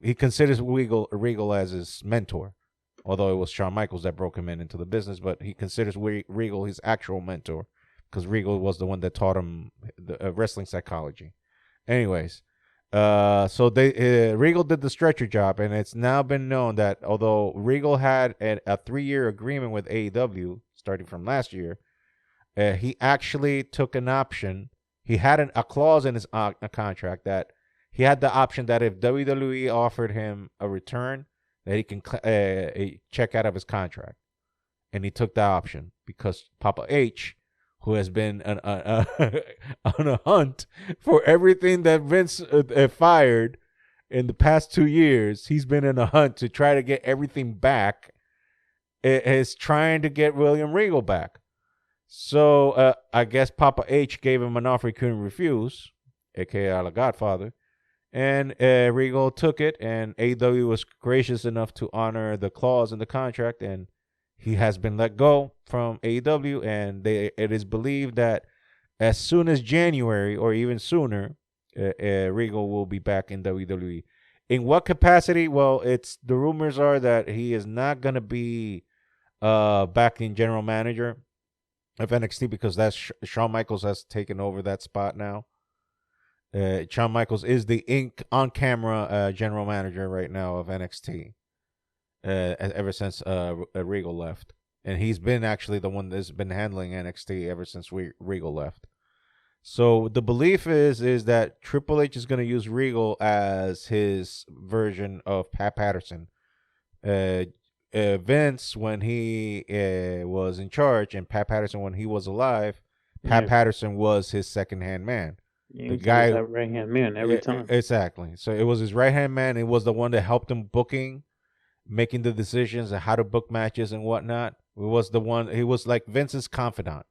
he considers Regal as his mentor. Although it was Shawn Michaels that broke him into the business, but he considers Regal his actual mentor because Regal was the one that taught him the wrestling psychology. Anyways, so Regal did the stretcher job, and it's now been known that although Regal had a 3-year agreement with AEW starting from last year, he actually took an option. he had a clause in his a contract that he had the option that if WWE offered him a return, that he can check out of his contract, and he took that option because Papa H, who has been on a hunt for everything that Vince fired in the past 2 years, he's been in a hunt to try to get everything back. Is trying to get William Regal back. So I guess Papa H gave him an offer he couldn't refuse, aka the Godfather, and Regal took it, and AEW was gracious enough to honor the clause in the contract, and he has been let go from AEW, and it is believed that as soon as January or even sooner, Regal will be back in WWE. In what capacity? Well, the rumors are that he is not going to be back in general manager of NXT because that's Shawn Michaels has taken over that spot now. Shawn Michaels is the on camera general manager right now of NXT. Ever since Regal left, and he's been actually the one that's been handling NXT ever since Regal left. So the belief is that Triple H is going to use Regal as his version of Pat Patterson. Vince, when he was in charge, and Pat Patterson when he was alive, Pat Patterson was his second-hand man. Yeah, the guy, that right-hand man every time. Exactly. So it was his right-hand man. It was the one that helped him booking, making the decisions on how to book matches and whatnot. It was the one. He was like Vince's confidant.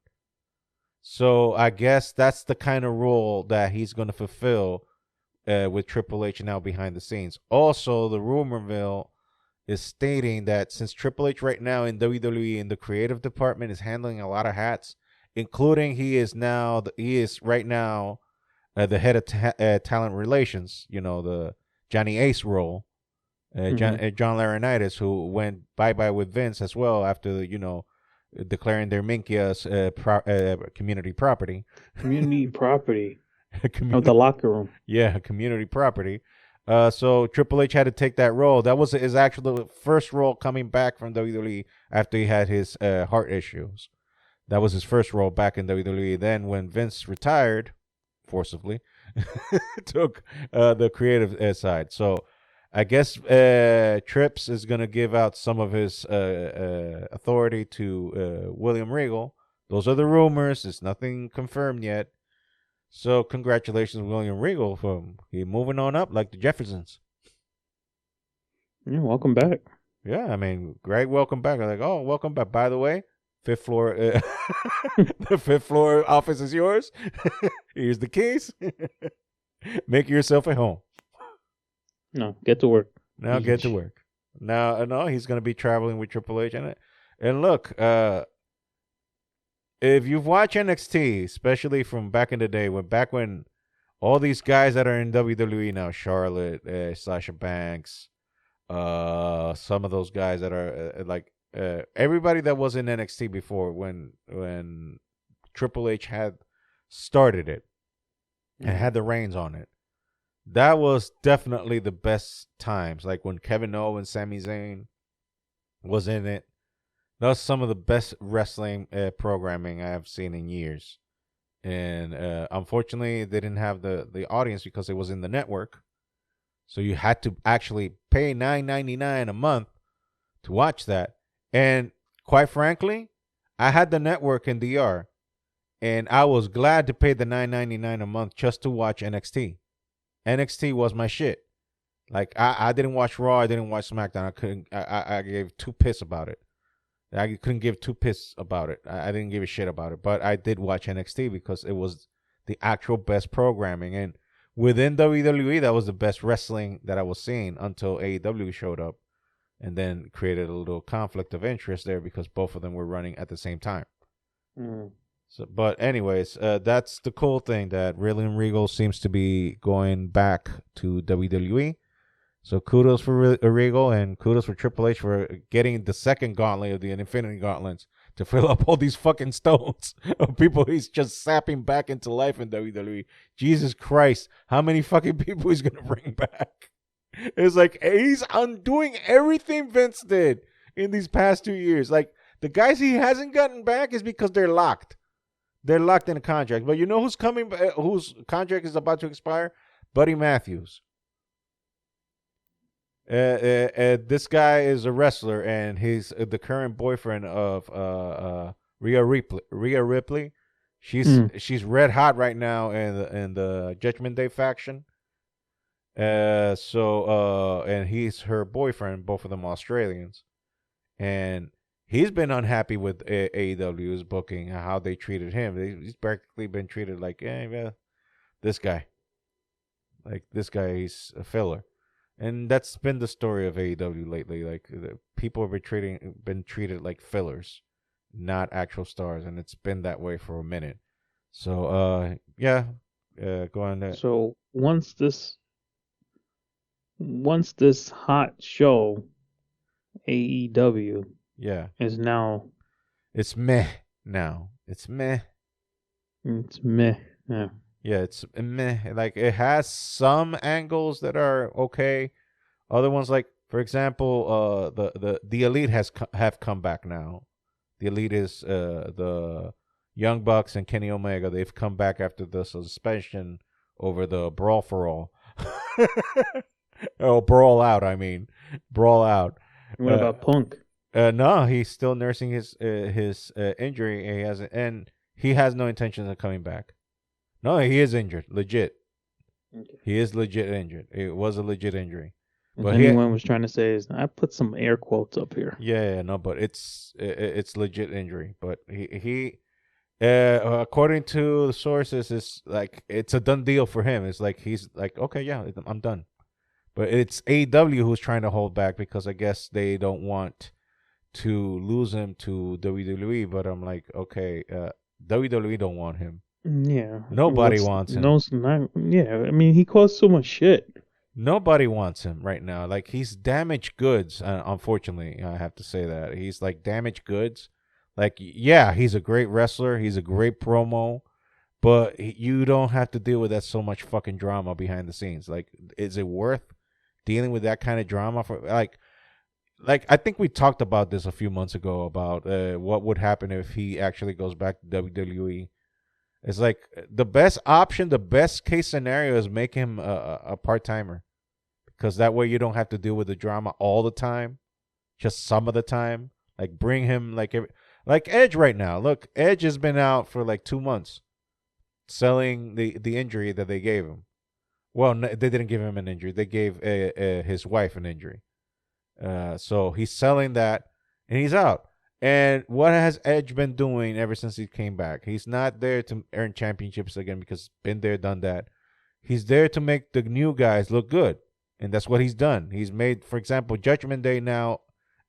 So I guess that's the kind of role that he's going to fulfill with Triple H now behind the scenes. Also, the rumor mill is stating that since Triple H right now in WWE in the creative department is handling a lot of hats, including he is right now the head of talent relations. You know, the Johnny Ace role. John Laurinaitis, who went bye-bye with Vince as well after, declaring their Minkias community property. Community property of the locker room. Yeah, community property. So Triple H had to take that role. That was his actual first role coming back from WWE after he had his heart issues. That was his first role back in WWE. Then when Vince retired, forcibly, took the creative side. So I guess Trips is going to give out some of his authority to William Regal. Those are the rumors. It's nothing confirmed yet. So congratulations, William Regal, for moving on up like the Jeffersons. Yeah, welcome back. Yeah, I mean, Greg, welcome back. I'm like, oh, welcome back. By the way, fifth floor, the fifth floor office is yours. Here's the keys. Make yourself at home. No, get to work. Now get to work. Now, no, he's going to be traveling with Triple H. And look, if you've watched NXT, especially from back in the day, when all these guys that are in WWE now, Charlotte, Sasha Banks, some of those guys that are everybody that was in NXT before when Triple H had started it and had the reins on it. That was definitely the best times. Like when Kevin Owens, Sami Zayn was in it. That was some of the best wrestling programming I have seen in years. And unfortunately, they didn't have the audience because it was in the network. So you had to actually pay $9.99 a month to watch that. And quite frankly, I had the network in DR. And I was glad to pay the $9.99 a month just to watch NXT. NXT was my shit. Like I didn't watch Raw, I didn't watch SmackDown. I gave two piss about it. I couldn't give two piss about it. I didn't give a shit about it. But I did watch NXT because it was the actual best programming. And within WWE, that was the best wrestling that I was seeing until AEW showed up and then created a little conflict of interest there because both of them were running at the same time. So, but anyways, that's the cool thing that William Regal seems to be going back to WWE. So kudos for Regal and kudos for Triple H for getting the second gauntlet of the Infinity Gauntlets to fill up all these fucking stones of people he's just sapping back into life in WWE. Jesus Christ, how many fucking people he's gonna bring back? It's like he's undoing everything Vince did in these past 2 years. Like the guys he hasn't gotten back is because they're locked. They're locked in a contract. But you know who's coming? Whose contract is about to expire? Buddy Matthews. This guy is a wrestler, and he's the current boyfriend of Rhea Ripley. Rhea Ripley. She's red hot right now in the Judgment Day faction. And he's her boyfriend. Both of them Australians, and he's been unhappy with AEW's booking, how they treated him. He's practically been treated like, this guy. Like, this guy, he's a filler. And that's been the story of AEW lately. Like, people have been treated like fillers, not actual stars. And it's been that way for a minute. So, go on there. So once this hot show, AEW, is now, it's meh now. It's meh. It's meh. Yeah. Yeah, it's meh. Like, it has some angles that are okay. Other ones, like, for example, the Elite have come back now. The Elite is the Young Bucks and Kenny Omega. They've come back after the suspension over the Brawl for All. Oh, Brawl Out. I mean, Brawl Out. What about Punk? No, he's still nursing his injury. He has no intention of coming back. No, he is injured. Legit. Okay. He is legit injured. It was a legit injury. But anyone was trying to say is, I put some air quotes up here. Yeah, no, but it's legit injury. But he according to the sources, it's a done deal for him. It's like he's like, okay, yeah, I'm done. But it's AEW who's trying to hold back because I guess they don't want to lose him to WWE. But I'm like, okay, WWE don't want him. Yeah. Nobody wants him. I mean, he caused so much shit. Nobody wants him right now. Like, he's damaged goods. Unfortunately, I have to say that he's like damaged goods. Like, yeah, he's a great wrestler. He's a great promo, but you don't have to deal with that so much fucking drama behind the scenes. Like, is it worth dealing with that kind of drama for like I think we talked about this a few months ago about what would happen if he actually goes back to WWE. It's like the best option, the best case scenario is make him a part-timer, because that way you don't have to deal with the drama all the time, just some of the time. Like, bring him like Edge right now. Look, Edge has been out for like 2 months selling the injury that they gave him. Well, they didn't give him an injury. They gave his wife an injury. So he's selling that, and he's out. And what has Edge been doing ever since he came back? He's not there to earn championships again, because been there, done that. He's there to make the new guys look good. And that's what he's done. He's made, for example, Judgment Day now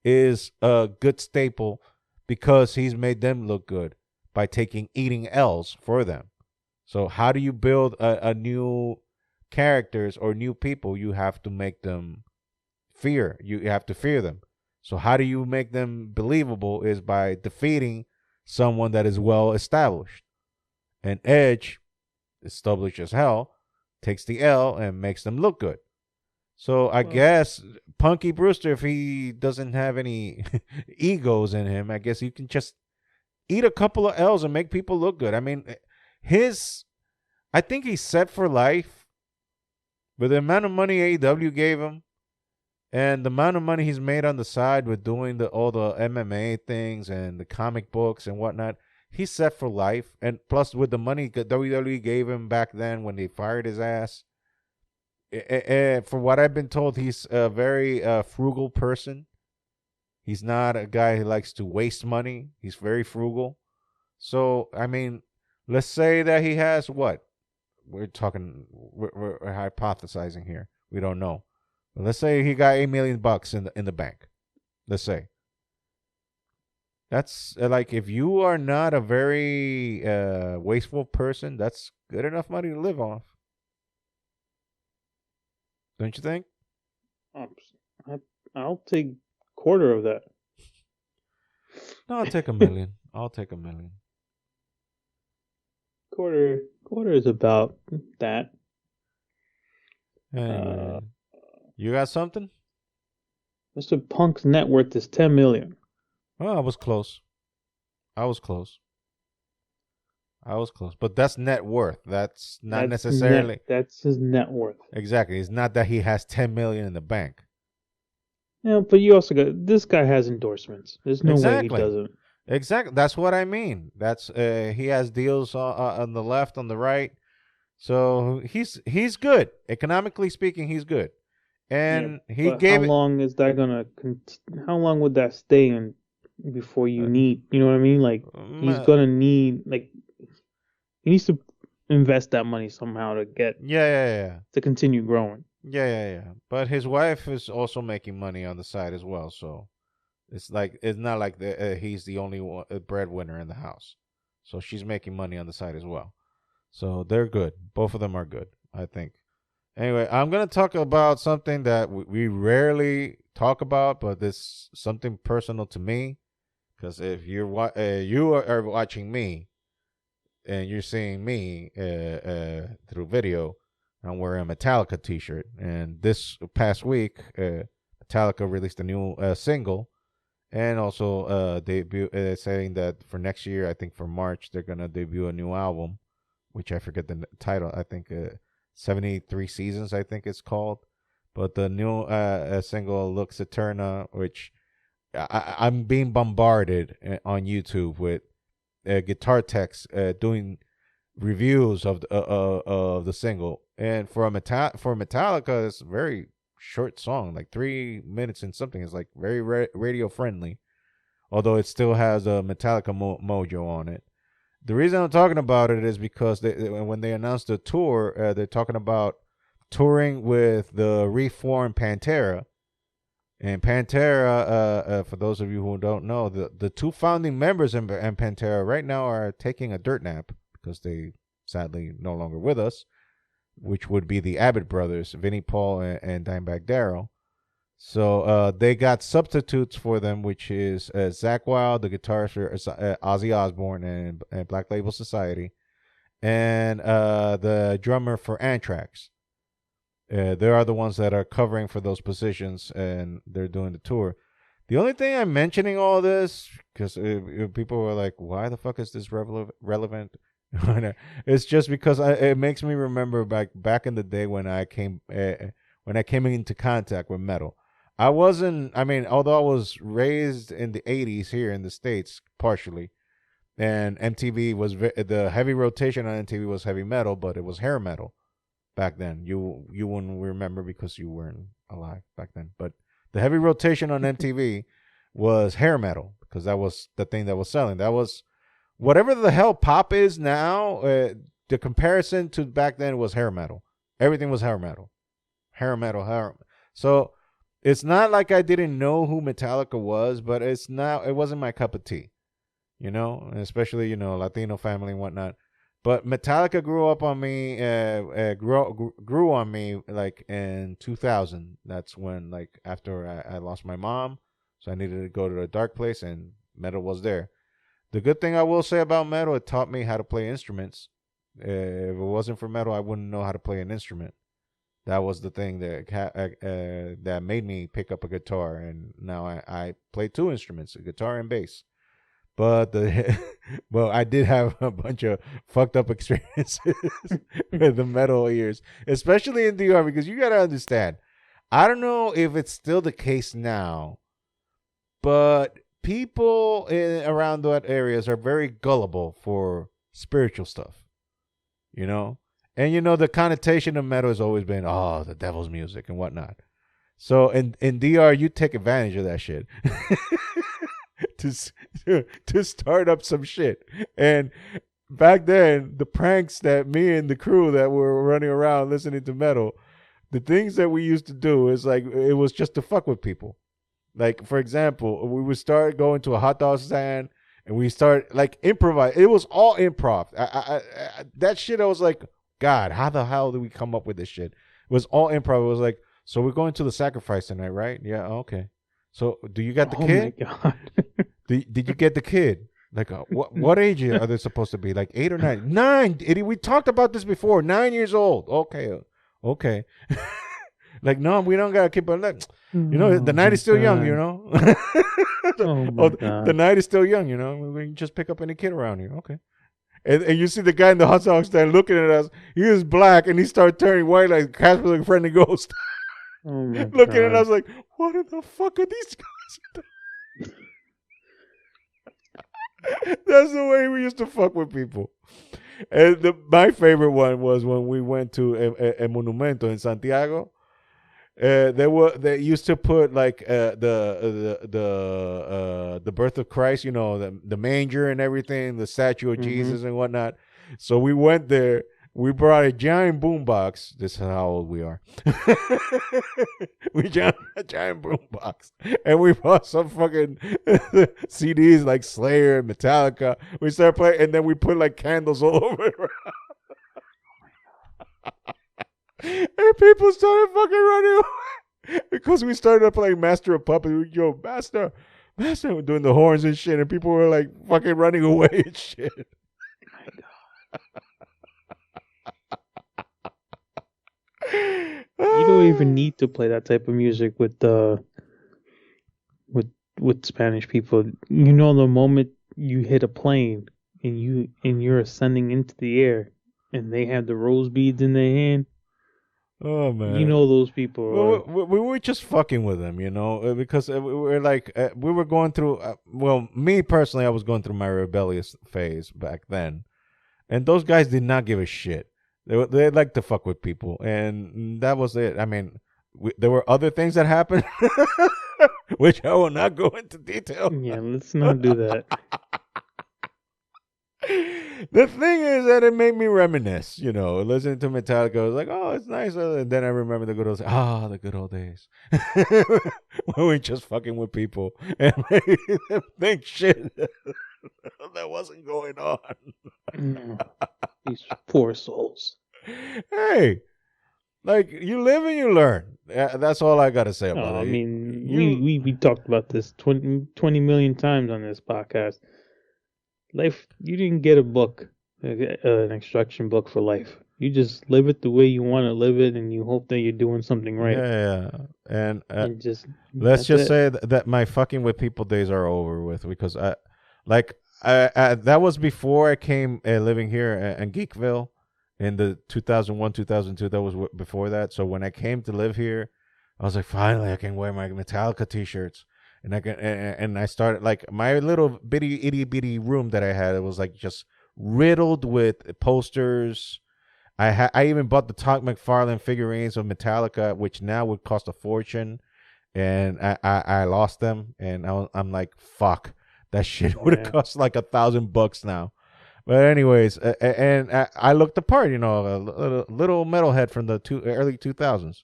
is a good staple because he's made them look good by eating L's for them. So how do you build a new characters or new people? You have to make them fear. You have to fear them. So how do you make them believable is by defeating someone that is well established. And Edge, established as hell, takes the L and makes them look good. So I guess Punky Brewster, if he doesn't have any egos in him, I guess he can just eat a couple of L's and make people look good. I mean, I think he's set for life. With the amount of money AEW gave him, and the amount of money he's made on the side with doing all the MMA things and the comic books and whatnot, he's set for life. And plus, with the money that WWE gave him back then when they fired his ass, for what I've been told, he's a very frugal person. He's not a guy who likes to waste money. He's very frugal. So, I mean, let's say that he has what? We're hypothesizing here. We don't know. Let's say he got $8 million in the bank. Let's say. That's like, if you are not a very wasteful person, that's good enough money to live off. Don't you think? I'll take quarter of that. No, I'll take $1 million. I'll take $1 million. Quarter is about that. You got something? Mr. Punk's net worth is $10 million. Oh, I was close. I was close, but that's net worth. That's not necessarily. That's his net worth. Exactly. It's not that he has 10 million in the bank. Yeah, but you also got this guy has endorsements. There's no way he Exactly. doesn't. Exactly. That's what I mean. That's he has deals on the left, on the right. So he's good. Economically speaking, he's good. And he But how gave it. long is that gonna? How long would that stay in before you need? You know what I mean? Like he's uh, gonna need like he needs to invest that money somehow to get yeah. to continue growing. Yeah. But his wife is also making money on the side as well. So it's not like he's the only breadwinner in the house. So she's making money on the side as well. So they're good. Both of them are good, I think. Anyway, I'm gonna talk about something that we rarely talk about, but it's something personal to me. Because if you are watching me and you're seeing me through video, I'm wearing a Metallica T-shirt. And this past week, Metallica released a new single, and also saying that for next year, I think for March, they're gonna debut a new album, which I forget the title. I think 73 Seasons, I think it's called. But the new single Lux Aeterna, which I'm being bombarded on YouTube with guitar techs doing reviews of the single, and for Metallica, it's a very short song, like 3 minutes and something. It's like very radio friendly, although it still has a Metallica mojo on it. The reason I'm talking about it is because when they announced the tour, they're talking about touring with the reformed Pantera. And Pantera, for those of you who don't know, the two founding members in Pantera right now are taking a dirt nap because they sadly no longer with us, which would be the Abbott brothers, Vinnie Paul and Dimebag Darrell. So they got substitutes for them, which is Zakk Wylde, the guitarist for Ozzy Osbourne and Black Label Society, and the drummer for Anthrax. They are the ones that are covering for those positions, and they're doing the tour. The only thing I'm mentioning all this, because people were like, why the fuck is this relevant? It's just because it makes me remember back in the day when I came into contact with metal. Although I was raised in the 80s here in the States, partially, and MTV was the heavy rotation on MTV was heavy metal, but it was hair metal. Back then, you wouldn't remember because you weren't alive back then. But the heavy rotation on MTV was hair metal because that was the thing that was selling. That was whatever the hell pop is now. The comparison to back then was hair metal. Everything was hair metal, hair metal. So it's not like I didn't know who Metallica was, but it wasn't my cup of tea, especially Latino family and whatnot. But Metallica grew on me like in 2000. That's when, like, after I lost my mom, so I needed to go to a dark place, and metal was there. The good thing I will say about metal, it taught me how to play instruments. If it wasn't for metal, I wouldn't know how to play an instrument. That was the thing that made me pick up a guitar, and now I play two instruments, a guitar and bass. But I did have a bunch of fucked up experiences with the metal ears, especially in DR, because you got to understand, I don't know if it's still the case now, but people around that areas are very gullible for spiritual stuff, And the connotation of metal has always been, oh, the devil's music and whatnot. So in DR, you take advantage of that shit. to start up some shit. And back then, the pranks that me and the crew that were running around listening to metal, the things that we used to do is like, it was just to fuck with people. Like, for example, we would start going to a hot dog stand and we start like improvise. It was all improv. That shit, I was like, God, how the hell did we come up with this shit? It was all improv. It was like, so we're going to the sacrifice tonight, right? Yeah, okay. So, do you got the kid? Oh my God. Did you get the kid? Like, what age are they supposed to be? Like 8 or 9? 9. We talked about this before. 9 years old. Okay. Like, no, we don't gotta keep on. Like, the night is still young. Oh my God. The night is still young. We can just pick up any kid around here. Okay. And you see the guy in the hot dog stand looking at us. He is black, and he started turning white like Casper the Friendly Ghost. Oh my Looking at god. us like, what in the fuck are these guys? That's the way we used to fuck with people. And my favorite one was when we went to a Monumento in Santiago. They used to put like the birth of Christ, you know, the manger and everything, the statue of Jesus and whatnot. So we went there. We brought a giant boombox. This is how old we are. We brought a giant boombox, and we bought some fucking CDs like Slayer, Metallica. We started playing, and then we put like candles all over it. And people started fucking running away because we started playing Master of Puppets. Yo, Master, doing the horns and shit, and people were like fucking running away and shit. You don't even need to play that type of music with Spanish people. You know, the moment you hit a plane and you're ascending into the air, and they have the rose beads in their hand. Oh man, you know those people. We were just fucking with them, you know, because we were like we were going through. Well, me personally, I was going through my rebellious phase back then, and those guys did not give a shit. They like to fuck with people, and that was it. I mean, there were other things that happened, which I will not go into detail. Yeah, let's not do that. The thing is that it made me reminisce, you know, listening to Metallica. I was like, oh, it's nice. And then I remember the good old days. The good old days. When we just fucking with people and made them think shit that wasn't going on. These poor souls. Hey, like, you live and you learn. That's all I got to say about it. I mean, we talked about this 20 million times on this podcast. Life, you didn't get a book, an instruction book for life. You just live it the way you want to live it, and you hope that you're doing something right. Yeah. And just let's just say that my fucking with people days are over with, because I that was before I came living here in Geekville in the 2001, 2002. That was before that. So when I came to live here, I was like, finally, I can wear my Metallica t-shirts. And I can, and I started, like, my little itty bitty room that I had. It was like just riddled with posters. I even bought the Todd McFarlane figurines of Metallica, which now would cost a fortune, and I lost them. And I'm like, fuck, that shit would have cost like $1,000 now. But anyways, and I looked the part, you know, a little metalhead from the early 2000s.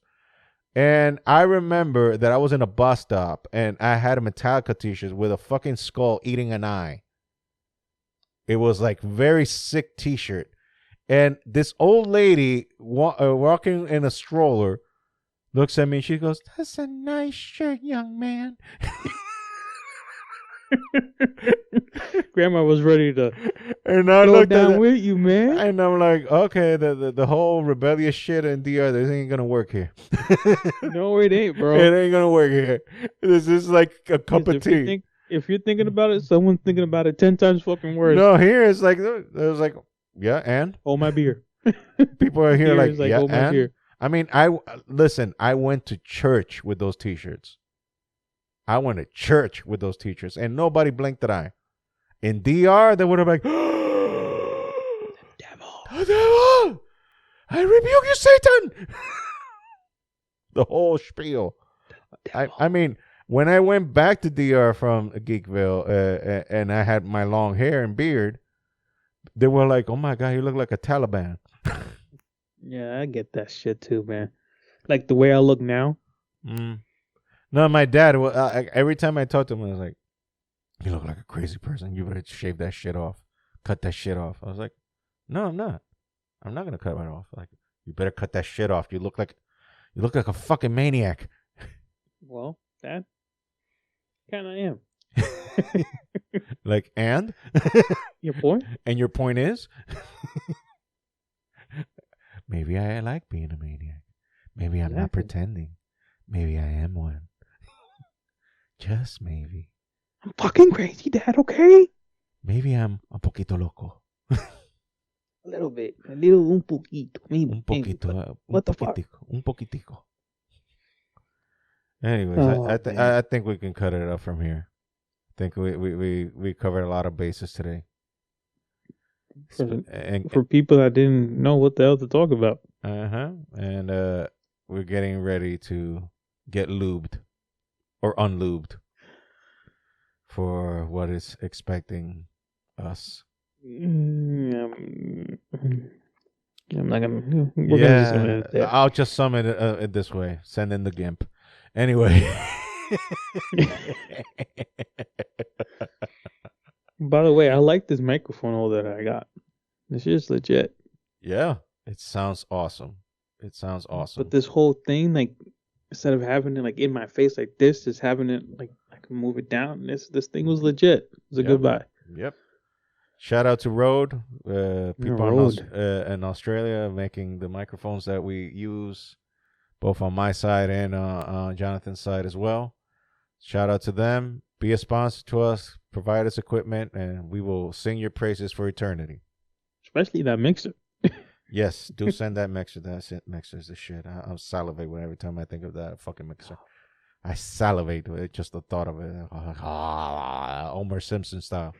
And I remember that I was in a bus stop and I had a Metallica t-shirt with a fucking skull eating an eye. It was like very sick t-shirt. And this old lady walking in a stroller looks at me and she goes, "That's a nice shirt, young man." Grandma was ready to and I go looked down at with you, man. And I'm like, okay, the whole rebellious shit in DR, this ain't gonna work here. No, it ain't, bro. It ain't gonna work here. This is like a cup of tea. If you're thinking about it, someone's thinking about it 10 times fucking worse. No, here it's like, it was like, yeah, and hold my beer. People are here like, yeah, hold my beer. I mean, I went to church with those t-shirts. I went to church with those t-shirts, and nobody blinked an eye. In DR, they would have been like, the devil! I rebuke you, Satan! The whole spiel. I mean, when I went back to DR from Geekville, and I had my long hair and beard, they were like, "Oh my God, you look like a Taliban." Yeah, I get that shit too, man. Like the way I look now. No, my dad, every time I talked to him, I was like, "You look like a crazy person. You better shave that shit off. Cut that shit off." I was like, "No, I'm not. I'm not gonna cut it off. Like, you better cut that shit off. You look like a fucking maniac." Well, that kind of am. Like, and your point? And your point is, maybe I like being a maniac. Maybe I'm not pretending. Maybe I am one. Just maybe. I'm fucking crazy, Dad, okay? Maybe I'm un poquito loco. A little bit. A little, un poquito. Maybe. Un poquito. Un What the fuck? poquitico. Un poquitico. Anyways, Oh, man. I think we can cut it up from here. I think we covered a lot of bases today. For people that didn't know what the hell to talk about. And we're getting ready to get lubed or unlubed for what is expecting us. I'm not gonna. We're gonna just sum it there. I'll just sum it this way. Send in the GIMP. Anyway. By the way, I like this microphone holder that I got. This is legit. Yeah, it sounds awesome. It sounds awesome. But this whole thing, like, instead of having it like in my face like this, just having it like I can move it down. This thing was legit. It was a good buy. Yep. Shout out to Rode, people in Australia making the microphones that we use, both on my side and on Jonathan's side as well. Shout out to them. Be a sponsor to us. Provide us equipment, and we will sing your praises for eternity. Especially that mixer. Yes, do send that mixer. That mixer is the shit. I'm salivating every time I think of that fucking mixer. I salivate with just the thought of it. Homer Simpson style.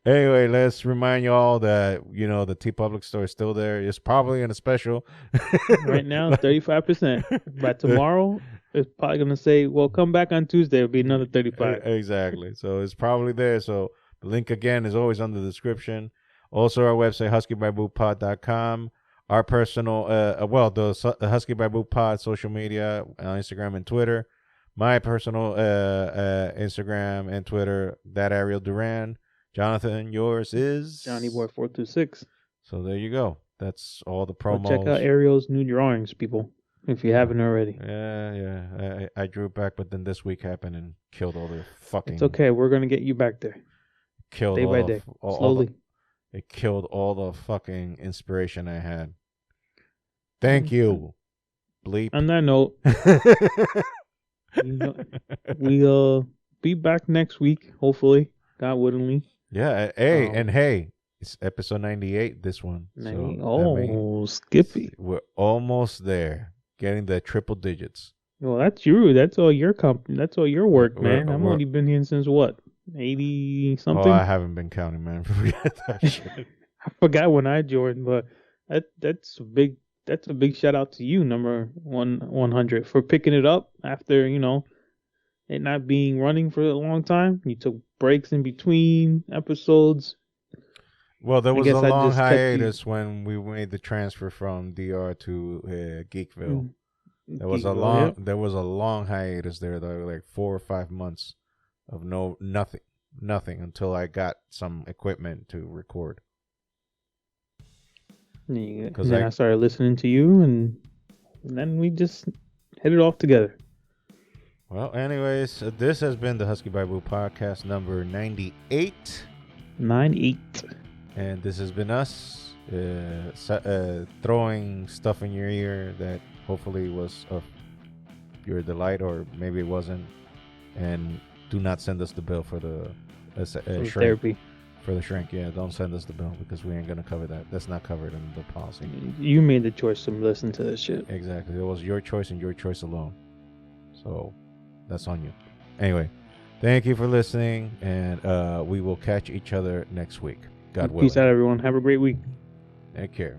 Anyway, let's remind you all that, the TeePublic store is still there. It's probably in a special. Right now, 35%. By tomorrow, it's probably going to say, well, come back on Tuesday. It'll be another 35. Exactly. So it's probably there. So the link, again, is always under the description. Also, our website, huskybyboopod.com. Our personal, the Husky by Boop Pod social media on Instagram and Twitter. My personal Instagram and Twitter, that Ariel Duran. Jonathan, yours is JohnnyBoy426. So there you go. That's all the promos. Check out Ariel's new drawings, people, if you haven't already. Yeah. I drew it back, but then this week happened and killed all the fucking. It's okay. We're gonna get you back there. Killed day by day, slowly. It killed all the fucking inspiration I had. Thank you, bleep. On that note, we'll be back next week, hopefully, God willingly. Yeah. Hey, it's episode 98. This one. So Skippy. We're almost there, getting the triple digits. Well, that's you. That's all your company. That's all your work, man. I've only been here since what? 80 something. Oh, I haven't been counting, man. Forget that shit. I forgot when I joined, but that's a big shout out to you, number 100, for picking it up after it not being running for a long time. You took breaks in between episodes. Well, there was a long hiatus when we made the transfer from DR to Geekville. There was a long hiatus there, though, like 4 or 5 months of nothing until I got some equipment to record. Because then I started listening to you, and then we just hit it off together. Well, anyways, this has been the Husky by Boo podcast number 98. 98. And this has been us throwing stuff in your ear that hopefully was of your delight, or maybe it wasn't. And do not send us the bill for the shrink. Therapy. For the shrink, yeah. Don't send us the bill because we ain't going to cover that. That's not covered in the policy. You made the choice to listen to this shit. Exactly. It was your choice and your choice alone. So that's on you. Anyway, thank you for listening, and we will catch each other next week. God willing. Peace out, everyone. Have a great week. Take care.